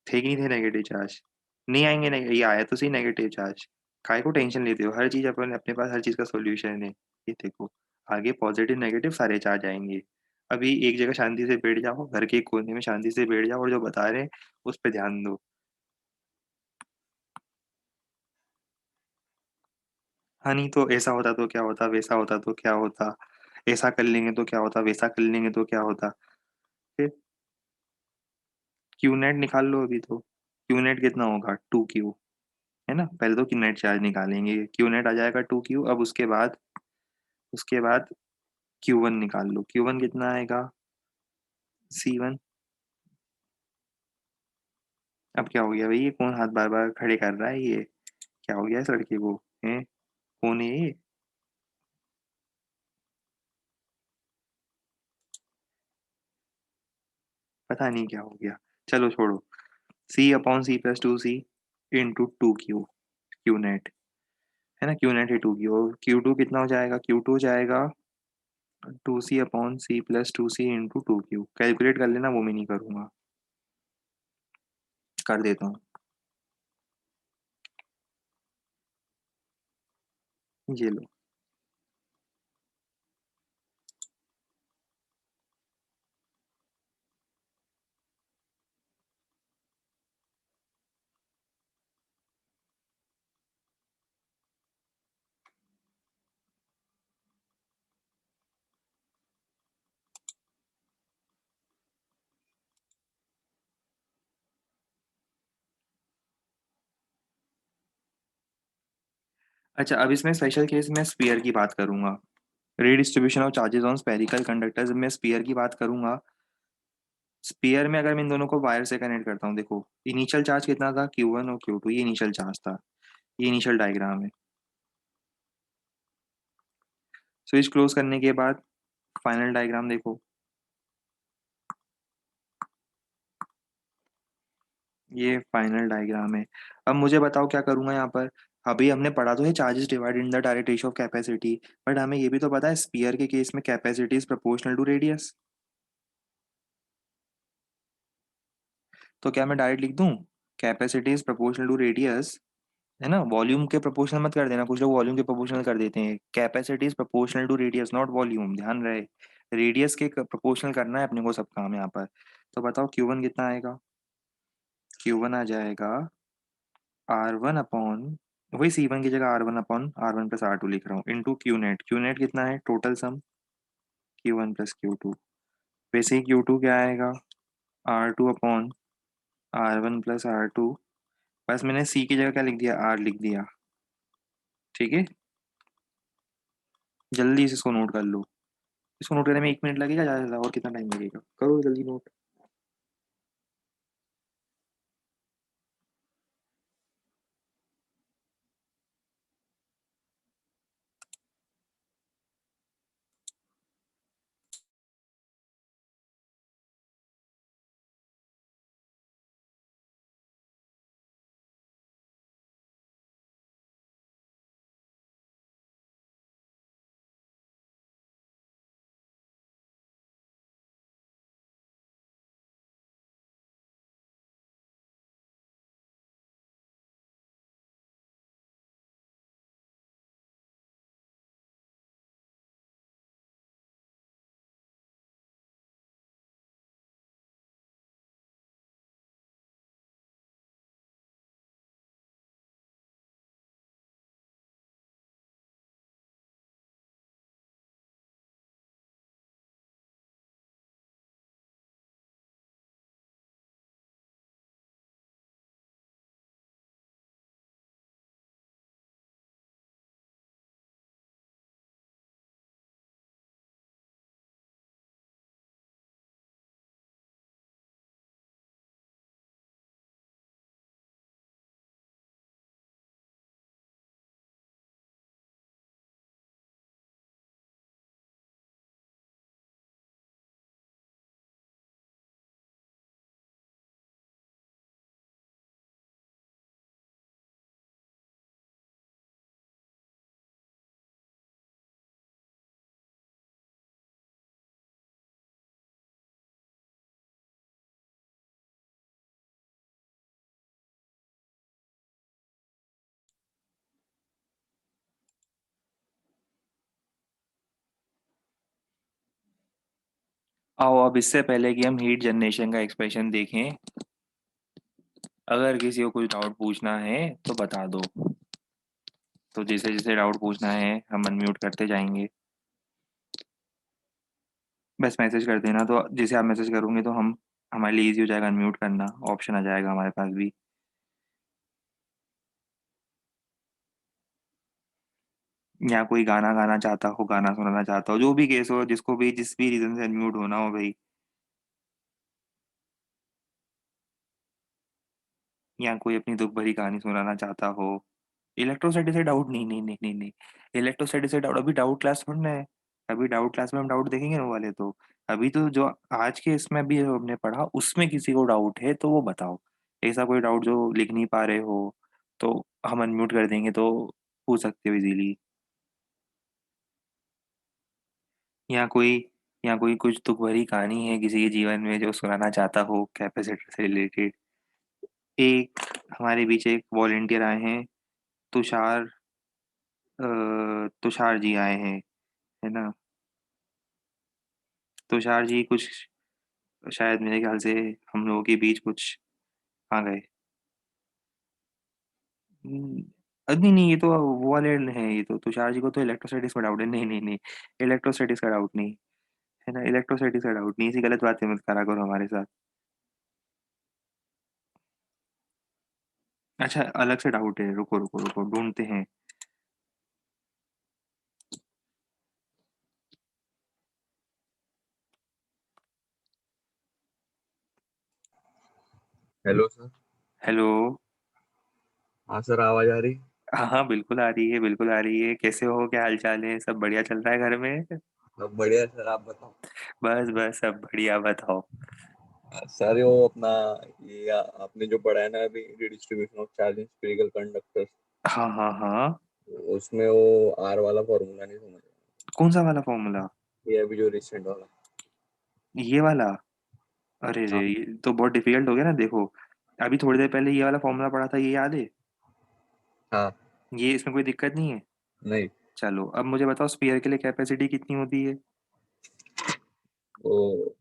थे कि नहीं थे नेगेटिव चार्ज? नहीं आएँगे ये आया तो सही नेगेटिव चार्ज। काहे को टेंशन लेते हो? हर चीज़ अपन अपने पास हर चीज़ का सॉल्यूशन है। ये देखो, आगे पॉज़िटिव नेगेटिव सारे चार्ज आएँगे। अभी एक जगह शांति से बैठ जाओ, घर के एक कोने में शांति से बैठ जाओ और जो बता रहे हैं, उस पे ध्यान दो। हाँ, नहीं तो ऐसा होता तो क्या होता, वैसा होता तो क्या होता, ऐसा कर लेंगे तो क्या होता, वैसा कर लेंगे तो क्या होता। फिर क्यू नेट निकाल लो अभी तो। क्यू नेट कितना होगा 2 क्यू, है ना? पहले तो नेट चार्ज निकालेंगे, क्यू नेट आ जाएगा 2 क्यू, अब उसके बाद क्यू वन निकाल लो, क्यू वन कितना आएगा? सी वन। अब क्या हो गया भई, ये कौन हाथ बार-बार खड़े कर रहा है ये? क्या हो गया इस लड़के को? हैं? कौन है ये? पता नहीं क्या हो गया। चलो छोड़ो। सी अपॉन सी प्लस 2 सी इंटू 2 क्यू, क्यू नेट, है ना? क्यू नेट है 2 क्यू और क्यू टू कितना हो जाएगा? क्यू टू हो जाएगा 2 सी अपॉन सी प्लस 2 सी इंटू 2 क्यू। कैलकुलेट कर लेना, वो मैं नहीं करूँगा। कर देता हूँ। ये लो। अच्छा, अब इसमें स्पेशल केस में स्फीयर की बात करूंगा। Redistribution of charges on spherical conductors में स्फीयर की बात करूंगा। स्फीयर में अगर मैं इन दोनों को वायर से कनेक्ट करता हूँ, देखो इनिशियल चार्ज कितना था, Q1 और Q2, ये इनिशियल चार्ज था। ये इनिशियल डायग्राम है। स्विच क्लोज करने के बाद फाइनल डायग्राम देखो। ये फाइनल डायग्राम है। अब मुझे बताओ क्या करूंगा यहाँ पर। अभी हमने पढ़ा तो है charges divide in the direct ratio of capacity, but हमें ये भी तो पता है स्फीयर के केस में capacity is proportional to radius. तो क्या मैं डायरेक्ट लिख दूं, capacity is proportional to radius, है ना। वॉल्यूम के प्रोपोर्शनल मत कर देना, कुछ लोग वॉल्यूम के प्रोपोर्शनल कर देते हैं। Capacity is proportional to radius not volume, ध्यान रहे। रेडियस के प्रोपोर्शनल करना है अपने को सब काम यहाँ पर। तो बताओ Q1 कितना आएगा। Q1 आ जाएगा R1 अपॉन, वही C1 की जगह R1 प्लस R2 लिख रहा हूँ, into Q net. Q net कितना है, total sum Q1 plus Q2। वैसे ही Q2 क्या आएगा, R2 upon R1 plus R2। बस मैंने C की जगह क्या लिख दिया, R लिख दिया। ठीक है, जल्दी से इसको नोट कर लो। इसको नोट करने में 1 मिनट लगेगा ज़्यादा से ज़्यादा, और कितना टाइम लगेगा, करो जल्दी नोट। आओ अब इससे पहले कि हम हीट जनरेशन का एक्सप्रेशन देखें, अगर किसी को कुछ डाउट पूछना है तो बता दो। तो जैसे जैसे डाउट पूछना है हम अनम्यूट करते जाएंगे। बस मैसेज कर देना, तो जैसे आप मैसेज करोगे तो हम, हमारे लिए इजी हो जाएगा, अनम्यूट करना ऑप्शन आ जाएगा हमारे पास भी। या कोई गाना गाना चाहता हो, गाना सुनाना चाहता हो, जो भी केस हो, जिसको भी जिस भी रीजन से अनम्यूट होना हो भाई। या कोई अपनी दुख भरी कहानी सुनाना चाहता हो। इलेक्ट्रोस्टैटिक से डाउट नहीं, नहीं, नहीं, नहीं, नहीं। इलेक्ट्रोस्टैटिक से डाउट अभी डाउट क्लास पढ़ना है। अभी डाउट क्लास में हम डाउट देखेंगे ना वो वाले तो। अभी तो जो आज के इसमें भी जो हमने पढ़ा उसमें किसी को डाउट है तो वो बताओ। ऐसा कोई डाउट जो लिख नहीं पा रहे हो तो हम अनम्यूट कर देंगे, तो पूछ सकते हो इजीली। या कोई, या कोई कुछ दुख भरी कहानी है किसी के जीवन में जो सुनाना चाहता हो कैपेसिटर से रिलेटेड। एक हमारे बीच एक वॉलेंटियर आए हैं, तुषार तुषार जी आए हैं, है ना? तुषार जी कुछ शायद मेरे ख्याल से हम लोगों के बीच कुछ आ गए। हम्म, नहीं नहीं, ये तो वो वाले हैं, ये तो तुषार जी को तो इलेक्ट्रोस्टैटिक्स का डाउट है। नहीं नहीं नहीं, इलेक्ट्रोस्टैटिक्स का डाउट नहीं, है ना? इलेक्ट्रोस्टैटिक्स का डाउट नहीं, ऐसी गलत बातें मत करा करो हमारे साथ। अच्छा, अलग से डाउट है, रुको रुको रुको, ढूंढते हैं। Hello sir. हेलो। हाँ सर, आवाज आ रही? हाँ हाँ, बिल्कुल आ रही है, बिल्कुल आ रही है। कैसे हो, क्या हाल चाल है? सब बढ़िया चल रहा है घर में? सब बढ़िया सर, आप बताओ। बस बस, सब बढ़िया, बताओ। सर वो अपना ये आपने जो पढ़ा है ना अभी, redistribution of charge in spherical conductor, हाँ हाँ हाँ। उसमें वो आर वाला फॉर्मूला नहीं समझ कौन सा वाला फॉर्मूला? ये अभी जो रिसेंट वाला। ये वाला? अरे रे, हाँ। ये तो बहुत डिफिकल्ट हो गया ना। देखो, अभी थोड़ी देर पहले ये वाला फॉर्मूला पढ़ा था, ये याद है? हाँ। ये इसमें कोई दिक्कत नहीं है। नहीं। चलो, अब मुझे बताओ, स्फीयर के लिए कैपेसिटी कितनी होती है? वो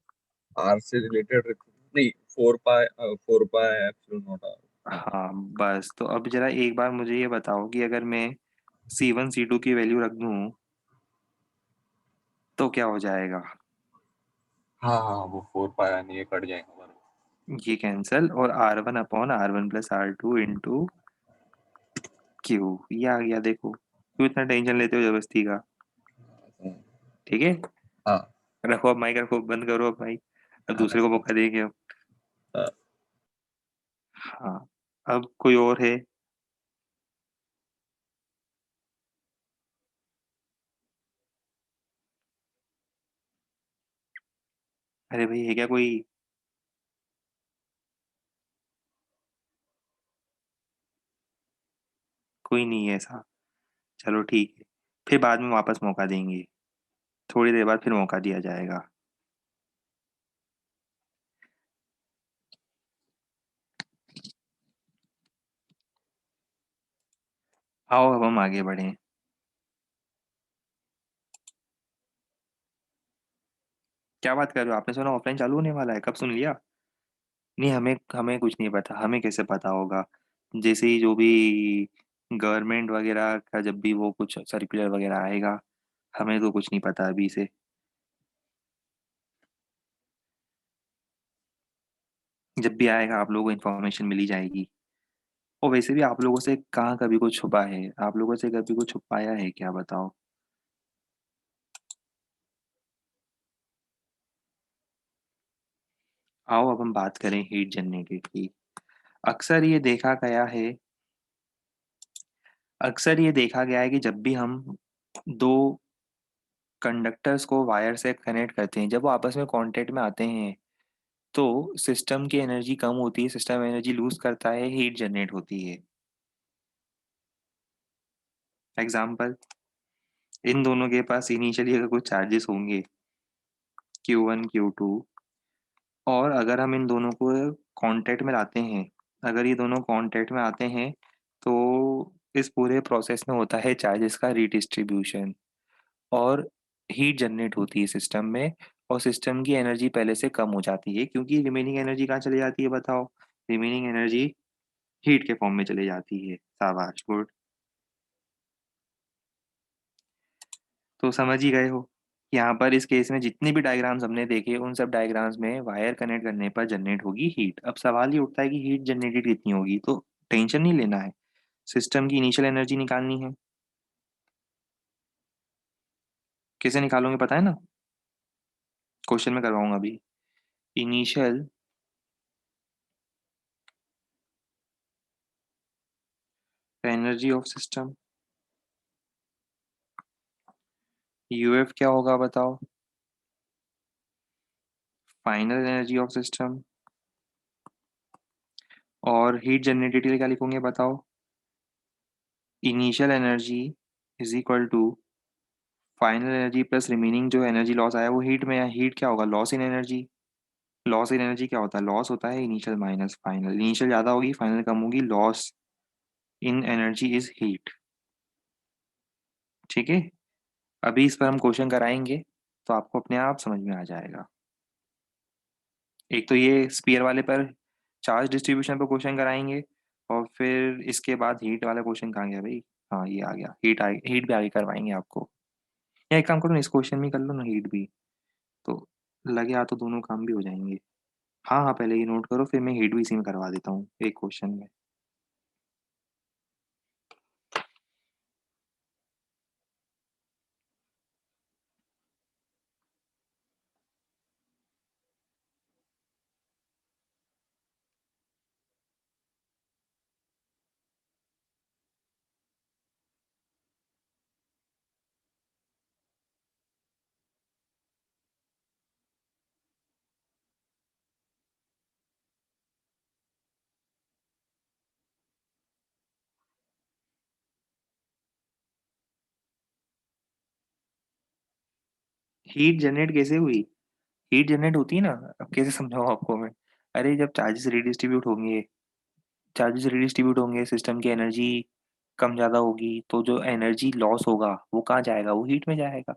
आर से रिलेटेड नहीं, 4 पाई एप्सिलॉन नॉट आर। हाँ, बस तो अब जरा एक बार मुझे ये बताओ कि अगर मैं C1 C2 की वैल्यू रख दूं तो क्या हो जाएगा? हाँ हाँ, वो 4 पाई यानी ये कट जाएगा बराबर। ये कैंसल, और R1/R1+R2 इंटू Q, ये आ गया। देखो, क्यों इतना टेंशन लेते हो जबरदस्ती का? ठीक है, हाँ रखो अब माइक, रखो, बंद करो अब माइक। अब हाँ दूसरे को मौका देंगे अब। हाँ। हाँ, अब कोई और है? अरे भाई, है क्या कोई? कोई नहीं है ऐसा? चलो ठीक है, फिर बाद में वापस मौका देंगे, थोड़ी देर बाद फिर मौका दिया जाएगा। आओ अब हम आगे बढ़ें। क्या बात कर रहे हो? आपने सुना ऑफलाइन चालू होने वाला है? कब सुन लिया? नहीं, हमें हमें कुछ नहीं पता, हमें कैसे पता होगा? जैसे ही जो भी गवर्नमेंट वगैरह का जब भी वो कुछ सर्कुलर वगैरह आएगा, हमें तो कुछ नहीं पता अभी से। जब भी आएगा आप लोगों को इन्फॉर्मेशन मिली जाएगी। और वैसे भी आप लोगों से कहाँ कभी कुछ छुपा है? आप लोगों से कभी कुछ छुपाया है क्या, बताओ? आओ अब हम बात करें हीट जनरेटर की। अक्सर ये देखा गया है, अक्सर ये देखा गया है कि जब भी हम दो कंडक्टर्स को वायर से कनेक्ट करते हैं, जब वो आपस में कांटेक्ट में आते हैं, तो सिस्टम की एनर्जी कम होती है, सिस्टम एनर्जी लूज करता है, हीट जनरेट होती है। एग्जाम्पल, इन दोनों के पास इनिशियली अगर कुछ चार्जेस होंगे, Q1 Q2, और अगर हम इन दोनों को कांटेक्ट में लाते हैं, अगर ये दोनों कांटेक्ट में आते हैं, तो इस पूरे प्रोसेस में होता है चार्जेस का रीडिस्ट्रीब्यूशन, और हीट जनरेट होती है सिस्टम में। और सिस्टम की एनर्जी पहले से कम हो जाती है, क्योंकि रिमेनिंग एनर्जी कहाँ चली जाती है, बताओ? रिमेनिंग एनर्जी हीट के फॉर्म में चली जाती है। शाबाश, गुड। तो समझ ही गए हो। यहाँ पर इस केस में जितने भी डायग्राम्स हमने देखे, उन सब डायग्राम्स में वायर कनेक्ट करने पर जनरेट होगी हीट। अब सवाल ये उठता है कि हीट जनरेटेड कितनी होगी, तो टेंशन नहीं लेना है, सिस्टम की इनिशियल एनर्जी निकालनी है। कैसे निकालोगे, पता है ना? क्वेश्चन में करवाऊंगा अभी। Initial energy of system, UF क्या होगा बताओ? Final energy of system. और हीट जनरेटेड के लिए क्या लिखोगे, बताओ? Initial energy is equal to final energy plus remaining जो एनर्जी लॉस आया वो हीट में, या हीट क्या होगा, loss in energy. Loss in energy क्या होता है? लॉस होता है इनिशियल माइनस फाइनल, इनिशियल ज़्यादा होगी, फाइनल कम होगी, loss in energy is heat. ठीक है? अभी इस पर हम क्वेश्चन कराएँगे, तो आपको अपने आप समझ में आ जाएगा। एक तो ये स्फीयर वाले पर चार्ज डिस्ट्रीब्यूशन पे क्वेश्चन कराएँगे और फिर इसके बाद हीट वाला क्वेश्चन कहाँ गया भई? हाँ, ये आ गया। हीट भी आगे करवाएँगे आपको। या एक काम करो ना, इस क्वेश्चन में ही कर लो ना हीट भी, तो लगे हाथ तो दोनों काम भी हो जाएँगे। हाँ, हाँ, पहले ये नोट करो, फिर मैं हीट भी इसी में करवा देता हूँ, एक क्वेश्चन में। हीट जनरेट कैसे हुई? हीट जनरेट होती है ना, अब कैसे समझाऊँ आपको मैं? अरे जब चार्जेस रिडिस्ट्रीब्यूट होंगे, सिस्टम की एनर्जी कम ज़्यादा होगी, तो जो एनर्जी लॉस होगा, वो कहाँ जाएगा? वो हीट में जाएगा।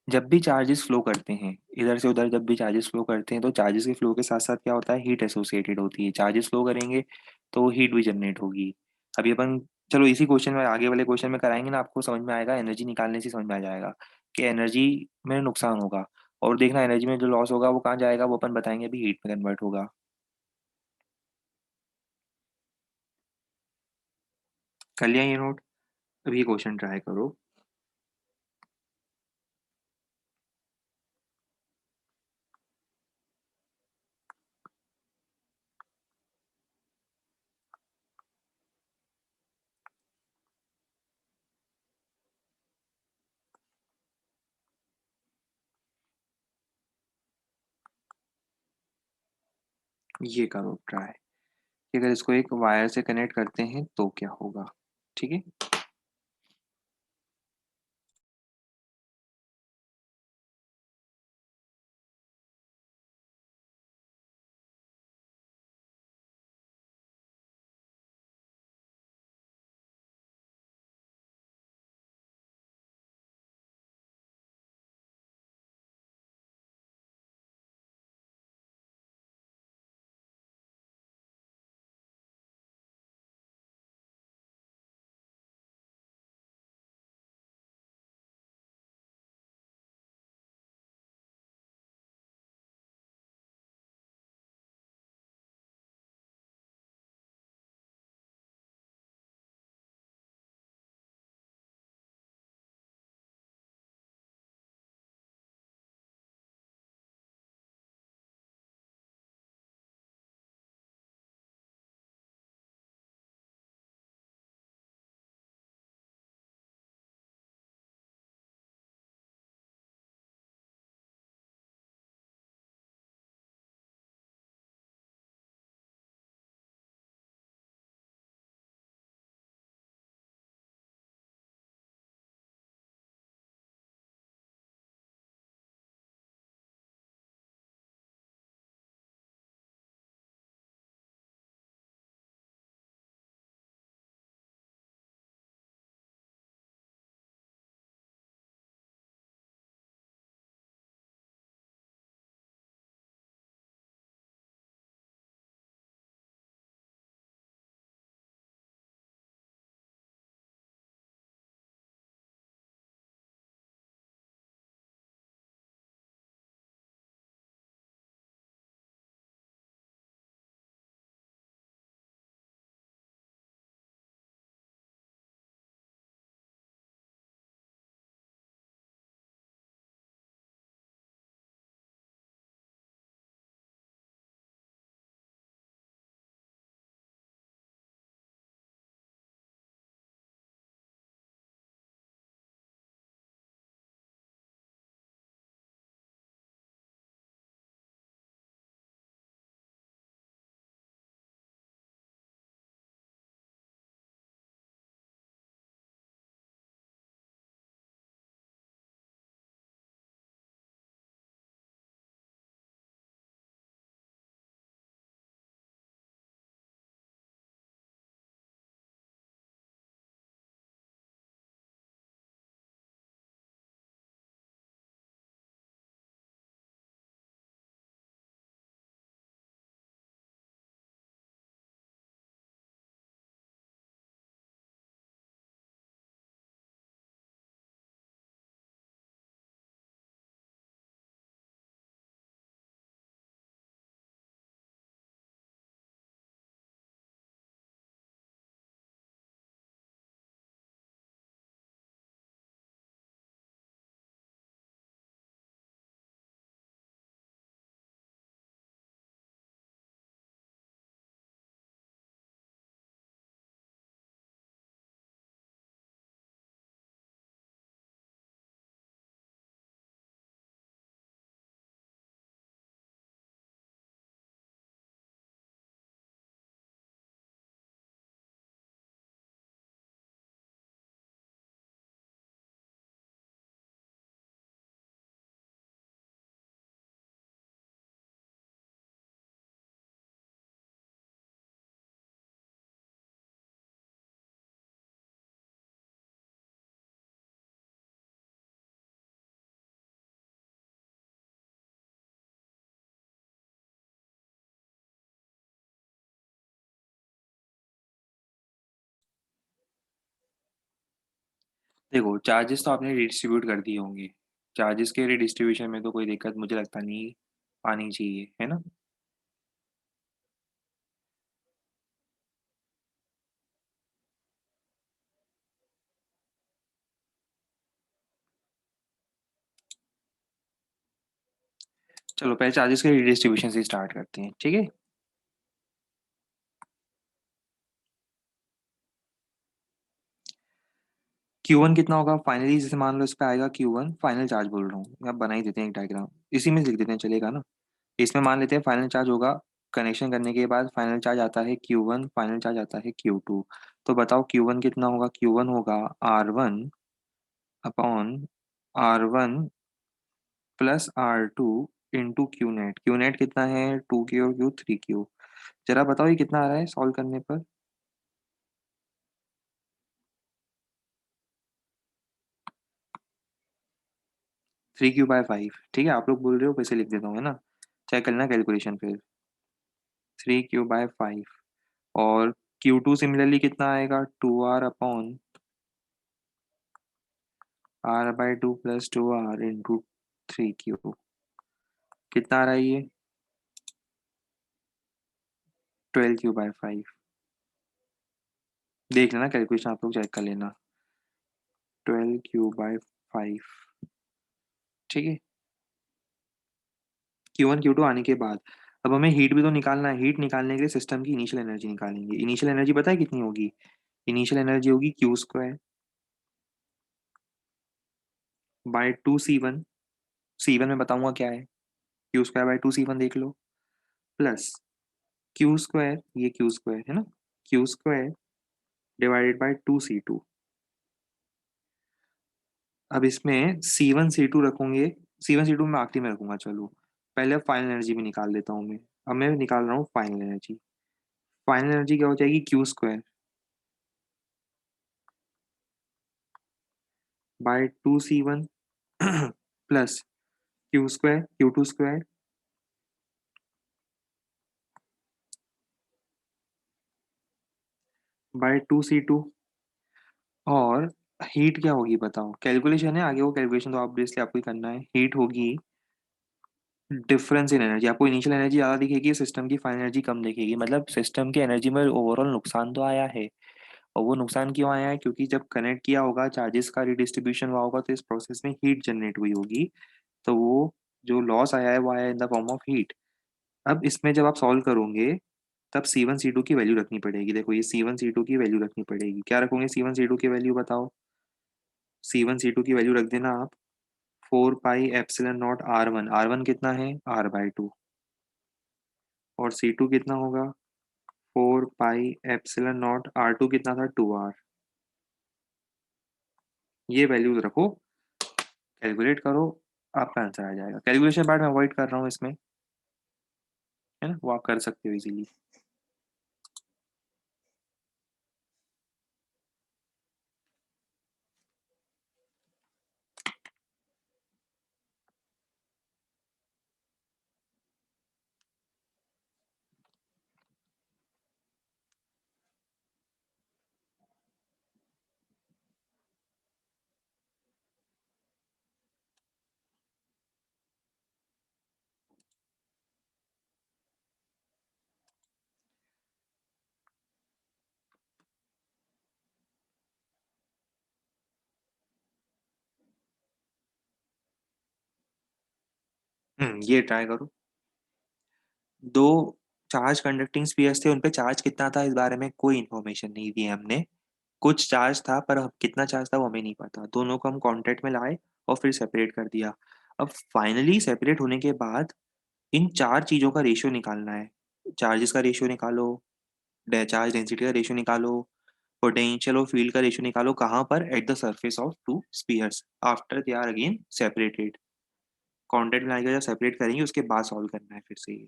जब भी चार्जेस फ्लो करते हैं, इधर से उधर जब भी चार्जेस फ्लो करते हैं, तो चार्जेस के फ्लो के साथ-साथ क्या होता है, हीट एसोसिएटेड होती है। चार्जेस फ्लो करेंगे, तो हीट भी जनरेट होगी। अभी अपन चलो इसी क्वेश्चन में, आगे वाले क्वेश्चन में कराएँगे ना, आपको समझ में आएगा, एनर्जी निकालने से समझ में आ जाएगा कि एनर्जी में नुकसान होगा और देखना एनर्जी में जो लॉस होगा, वो कहाँ जाएगा, वो अपन बताएँगे अभी हीट में कन्वर्ट होगा। कर लिया ये नोट? अब ये क्वेश्चन ट्राई करो। ये करो ट्राई, कि अगर इसको एक वायर से कनेक्ट करते हैं, तो क्या होगा? ठीक है? देखो चार्जेस तो आपने रिडिस्ट्रीब्यूट कर दिए होंगे, चार्जेस के रिडिस्ट्रीब्यूशन में तो कोई दिक्कत मुझे लगता नहीं आनी चाहिए, है ना? चलो पहले चार्जेस के रिडिस्ट्रीब्यूशन से स्टार्ट करते हैं, ठीक है? Q1 कितना होगा फाइनली, जैसे मान लो इस पे आएगा Q1 फाइनल चार्ज बोल रहा हूँ, या बना ही देते हैं एक डायग्राम, इसी में लिख देते हैं, चलेगा ना? इसमें मान लेते हैं फाइनल चार्ज होगा, कनेक्शन करने के बाद फाइनल चार्ज आता है Q1, फाइनल चार्ज आता है Q2। तो बताओ Q1 कितना होगा? Q1 होगा R1 upon R1 plus R2 into Q net. Q net कितना है? 2Q और Q 3Q। जरा बताओ ये कितना आ रहा है सॉल्व करने पर? 3Q/5। ठीक है, आप लोग बोल रहे हो वैसे लिख देता हूँ, है ना? चेक करना कैलकुलेशन फिर। 3Q/5। और Q2 सिमिलरली कितना आएगा? 2R upon R/2 plus 2R into 3Q। कितना आ रहा है ये? 12Q/5। देख लेना कैलकुलेशन, आप लोग चेक कर लेना। 12Q/5। ठीक है। Q1 Q2 आने के बाद अब हमें हीट भी तो निकालना है। हीट निकालने के लिए सिस्टम की इनिशियल एनर्जी निकालेंगे। इनिशियल एनर्जी पता है कितनी होगी? इनिशियल एनर्जी होगी Q2/2C1। C1 में बताऊंगा क्या है, Q2/2C1 देख लो, प्लस Q2, ये Q2 है ना, Q2 डिवाइडेड बाई 2C2। अब इसमें C1 C2 रखोगे, C1 C2 मैं आखिरी में रखूंगा। चलो पहले फाइनल एनर्जी भी निकाल देता हूँ मैं। अब मैं निकाल रहा हूँ फाइनल एनर्जी। फाइनल एनर्जी क्या हो जाएगी? Q2/2C1 plus Q2 Q2/2C2। और हीट क्या होगी बताओ? कैलकुलेशन है आगे, वो कैलकुलेशन तो ऑब्वियसली आपको ही करना है। हीट होगी डिफरेंस इन एनर्जी। आपको इनिशियल एनर्जी ज़्यादा दिखेगी, सिस्टम की फाइनल एनर्जी कम दिखेगी, मतलब सिस्टम की एनर्जी में ओवरऑल नुकसान तो आया है। और वो नुकसान क्यों आया है? क्योंकि जब कनेक्ट किया होगा, चार्जेस का रिडिस्ट्रीब्यूशन हुआ होगा, तो इस प्रोसेस में हीट जनरेट हुई होगी। तो वो जो लॉस आया है वो आया in the form of heat. अब इसमें जब आप सॉल्व करोगे तब C1 C2 की वैल्यू रखनी पड़ेगी। देखो ये C1 C2 की वैल्यू रखनी पड़ेगी। क्या रखोगे C1 C2 की वैल्यू बताओ? C1 C2 की वैल्यू रख देना आप 4 पाई एप्सिलॉन नॉट R1। कितना है? R/2। और C2 कितना होगा? 4 पाई एप्सिलॉन नॉट R2 कितना था? 2R। ये वैल्यूज रखो, कैलकुलेट करो, आपका आंसर आ जाएगा। कैलकुलेशन पार्ट मैं अवॉइड कर रहा हूँ इसमें, है ना, वो आप कर सकते हो इजीली। ये ट्राई करो। दो चार्ज कंडक्टिंग स्फीयर्स थे, उन पे चार्ज कितना था इस बारे में कोई इन्फॉर्मेशन नहीं दी हमने। कुछ चार्ज था पर कितना चार्ज था वो हमें नहीं पता। दोनों को हम कांटेक्ट में लाए और फिर सेपरेट कर दिया। अब फाइनली सेपरेट होने के बाद इन चार चीजों का रेशियो निकालना है। चार्जेस का रेशियो निकालो, चार्ज डेंसिटी का रेशियो निकालो, पोटेंशियल और फील्ड का रेशियो निकालो। कहाँ पर? At the surface of two spheres after they are again separated. Contact में आएगा, जब सेपरेट करेंगे उसके बाद सॉल्व करना है फिर से ये।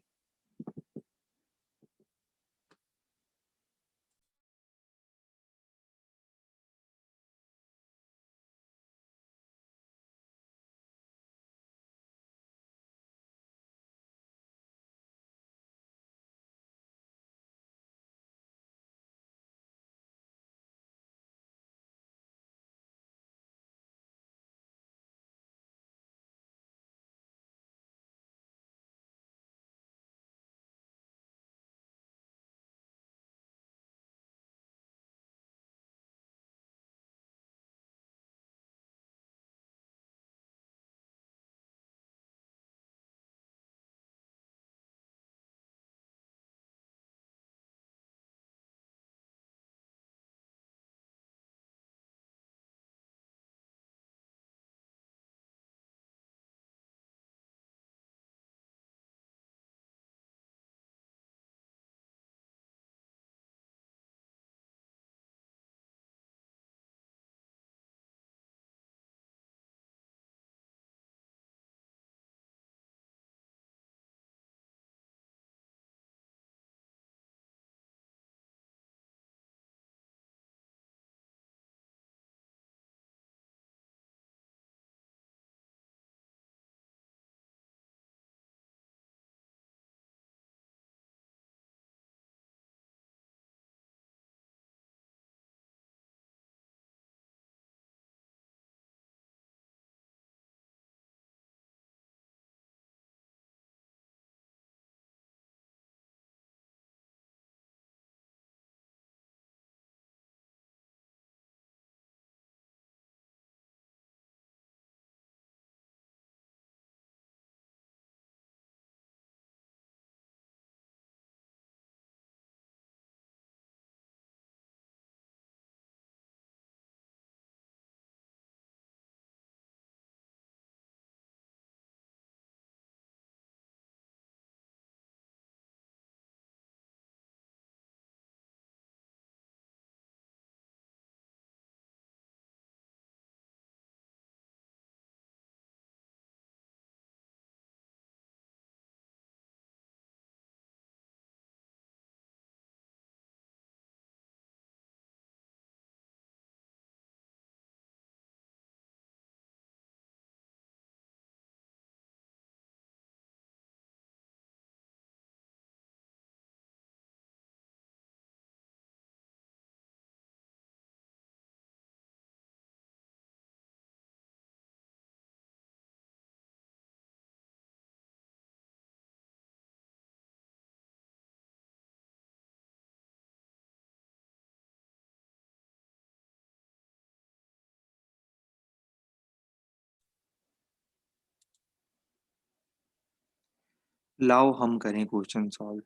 लाओ हम करें क्वेश्चन सॉल्व।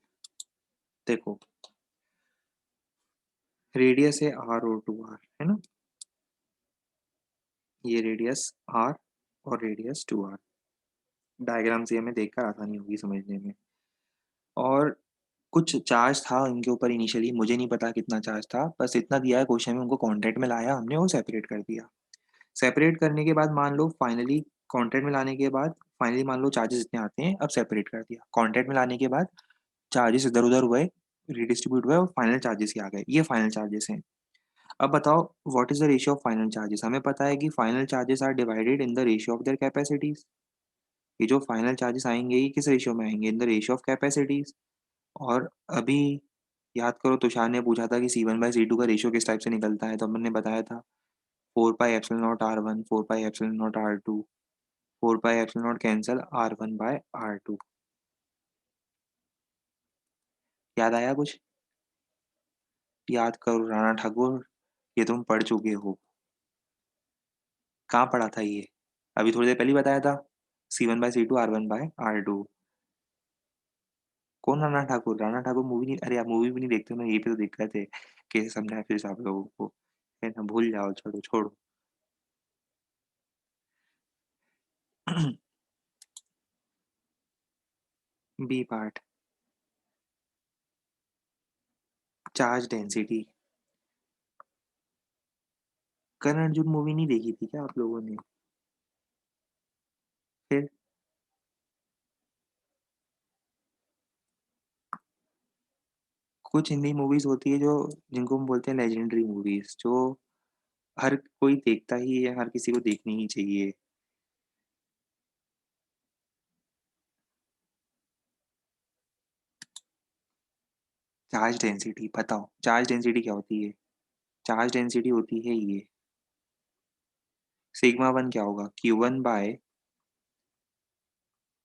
देखो, रेडियस है आर और टू आर, है ना, ये रेडियस आर और रेडियस टू आर। डायग्राम से हमें देखकर आसानी होगी समझने में। और कुछ चार्ज था इनके ऊपर इनिशियली, मुझे नहीं पता कितना चार्ज था, बस इतना दिया है क्वेश्चन में, उनको कांटेक्ट में लाया हमने और सेपरेट कर दिया। सेपरेट करने के बाद मान लो फाइनली कांटेक्ट में लाने के बाद फाइनली मान लो चार्जेस इतने आते हैं, अब सेपरेट कर दिया। कांटेक्ट में लाने के बाद चार्जेस इधर उधर हुए, रिडिस्ट्रीब्यूट हुए और फाइनल चार्जेस ही आ गए, ये फाइनल चार्जेस हैं। अब बताओ what is the ratio of final charges. हमें पता है कि final charges are divided in the ratio of their capacities. ये जो फाइनल चार्जेस आएंगे ये किस रेशियो में आएंगे, इन द रेशियो ऑफ कैपेसिटीज। और अभी याद करो तुषार ने पूछा था कि C1/C2 का रेशियो किस टाइप से निकलता है, तो हमने बताया था 4πε0r1 4πε0r2 4πε0 कैंसल r1/r2। याद आया कुछ? याद करो राणा ठाकुर, ये तुम पढ़ चुके हो। कहाँ पढ़ा था ये? अभी थोड़ी देर पहले ही बताया था, C1/C2 r1/r2। कौन राणा ठाकुर? राणा ठाकुर मूवी नहीं, अरे आप मूवी भी नहीं देखते हो ना, यही पे तो दिक्कत है, कैसे समझाए फिर आप लोगों को, है ना, भूल जाओ, छोड़ो छोड़ो। B part, charge density. Karan Arjun movie नहीं देखी थी क्या आप लोगों ने? फिर कुछ हिंदी मूवीज होती है जो, जिनको हम बोलते हैं लेजेंडरी मूवीज, जो हर कोई देखता ही है, हर किसी को देखनी ही चाहिए। चार्ज डेंसिटी बताओ, चार्ज डेंसिटी क्या होती है? चार्ज डेंसिटी होती है ये, सिग्मा वन क्या होगा, Q1 बाय,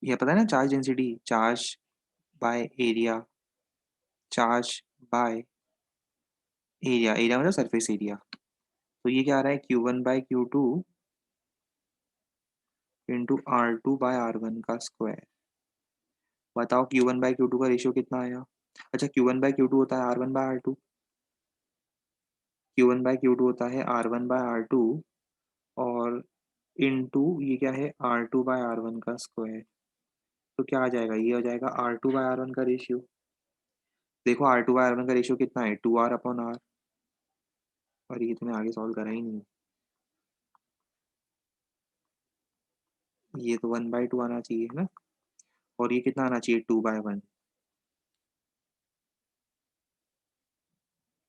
ये पता है ना, charge density, charge by area, charge by area, area मतलब सरफेस एरिया। तो ये क्या आ रहा है, Q1/Q2 इंटू R2/R1 का स्क्वायर। बताओ Q1/Q2 का रेशियो कितना आया? अच्छा, Q1/Q2 होता है R1/R2, Q1/Q2 होता है R1/R2, और इनटू ये क्या है, R2/R1 का स्क्वायर। तो क्या आ जाएगा, ये हो जाएगा R2/R1 का रेशियो। देखो R2/R1 का रेशियो कितना है, 2R/R। और ये तुम्हें आगे सॉल्व करा ही नहीं, ये तो 1/2 आना चाहिए ना, और ये कितना आना चाहिए, 2/1।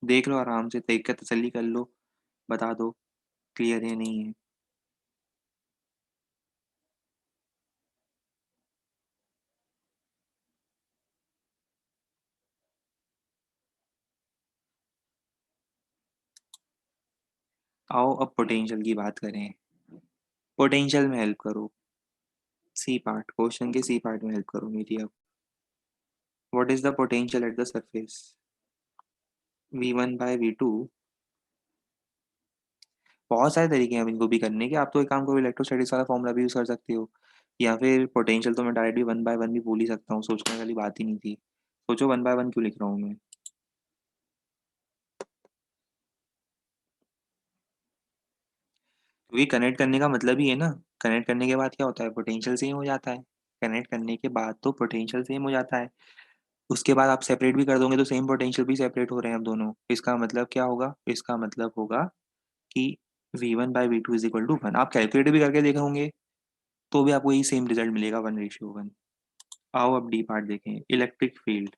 देख लो आराम से, देख कर तसल्ली कर लो, बता दो क्लियर है नहीं है। आओ अब पोटेंशियल की बात करें। पोटेंशियल में हेल्प करो, सी पार्ट, क्वेश्चन के सी पार्ट में हेल्प करो मेरी अब। What is the potential at the surface? V1/V2। बहुत सारे तरीके हैं अब इनको भी करने के, आप तो एक काम करो, इलेक्ट्रोस्टैटिक्स वाला फॉर्मूला भी यूज कर सकते हो, या फिर पोटेंशियल तो मैं डायरेक्टली 1/1 भी बोल ही सकता हूँ, सोचने वाली बात ही नहीं थी। सोचो 1/1 क्यों लिख रहा हूँ मैं? क्योंकि कनेक्ट करने का मतलब ही है ना, कनेक्ट करने के बाद क्या होता है, पोटेंशियल सेम हो जाता है। कनेक्ट करने के बाद तो पोटेंशियल सेम हो जाता है, उसके बाद आप सेपरेट भी कर दोगे तो सेम पोटेंशियल भी सेपरेट हो रहे हैं अब दोनों। इसका मतलब क्या होगा, इसका मतलब होगा कि V1/V2 = 1। आप कैलकुलेट भी करके देखे होंगे तो भी आपको यही सेम रिजल्ट मिलेगा, 1:1। आओ अब डी पार्ट देखें, इलेक्ट्रिक फील्ड।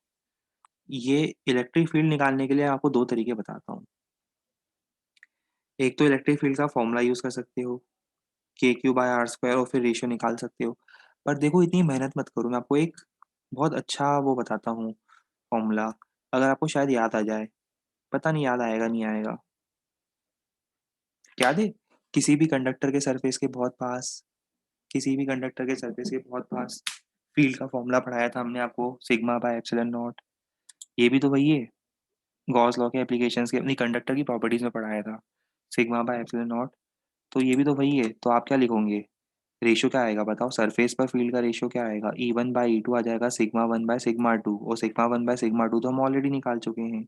ये इलेक्ट्रिक फील्ड निकालने के लिए आपको दो तरीके बताता हूँ। एक तो इलेक्ट्रिक फील्ड का फॉर्मूला यूज कर सकते हो, KQ/R², और फिर रेशियो निकाल सकते हो। पर देखो इतनी मेहनत मत करो, मैं आपको एक बहुत अच्छा वो बताता हूँ फॉर्मूला, अगर आपको शायद याद आ जाए, पता नहीं याद आएगा नहीं आएगा। याद है, किसी भी कंडक्टर के सरफेस के बहुत पास, किसी भी कंडक्टर के सरफेस के बहुत पास फील्ड का फॉर्मूला पढ़ाया था हमने आपको, सिग्मा/ε0। ये भी तो वही है, गॉस लॉ के एप्लीकेशंस के, अपनी कंडक्टर की प्रॉपर्टीज में पढ़ाया था, सिग्मा/ε0। तो ये भी तो वही है, तो आप क्या लिखोगे, रेशियो क्या आएगा बताओ, सरफेस पर फील्ड का रेशियो क्या आएगा, E1/E2 आ जाएगा σ1/σ2, और σ1/σ2 तो हम ऑलरेडी निकाल चुके हैं,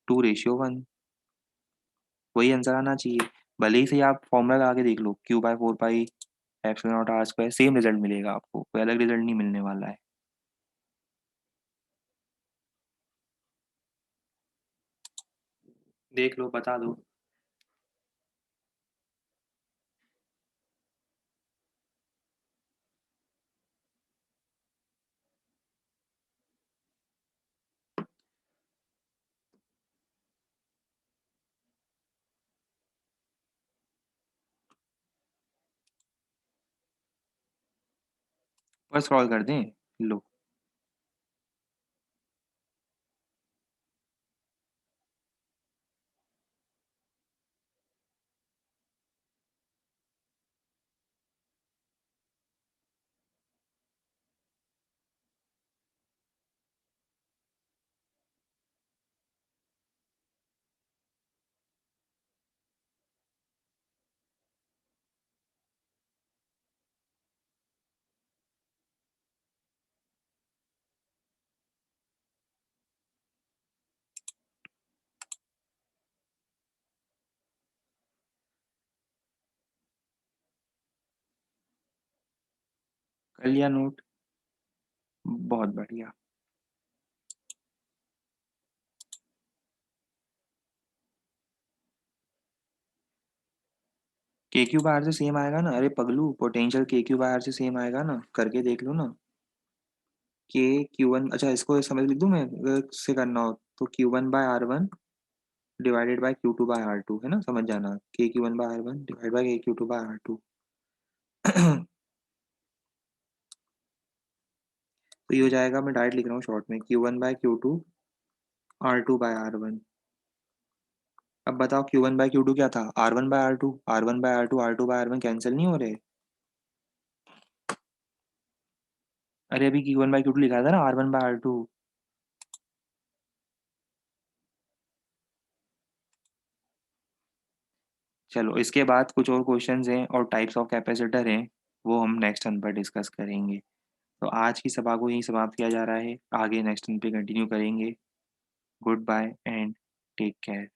2:1, वही आंसर आना चाहिए। भले ही से आप फॉर्मूला लगा के देख लो, Q/4πε0r², सेम रिजल्ट मिलेगा आपको, कोई अलग रिजल्ट नहीं मिलने वाला है। देख लो, बता दो। बस स्क्रॉल कर दें, लो। कर लिया नोट, बहुत बढ़िया। KQ/R से सेम आएगा ना, अरे पगलू, पोटेंशियल KQ/R से सेम आएगा ना, करके देख लो ना। KQ1, अच्छा इसको समझ लिख दूं मैं, अगर से करना हो तो Q1/R1 डिवाइडेड बाय Q2/R2, है ना, समझ जाना, KQ1/R1 डिवाइड बाय KQ2/R2। तो ये हो जाएगा, मैं डायरेक्ट लिख रहा हूँ शॉर्ट में, Q1/Q2 R2/R1। अब बताओ Q1/Q2 क्या था, R1/R2, R1/R2, R2/R1 कैंसिल नहीं हो रहे। अरे अभी Q1/Q2 लिखा था ना, R1/R2। चलो, इसके बाद कुछ और क्वेश्चंस हैं और टाइप्स ऑफ कैपेसिटर हैं, वो हम नेक्स्ट टर्न पर डिस्कस करेंगे। तो आज की सभा को यहीं समाप्त किया जा रहा है, आगे नेक्स्ट टर्न पे कंटिन्यू करेंगे। Good bye and take care.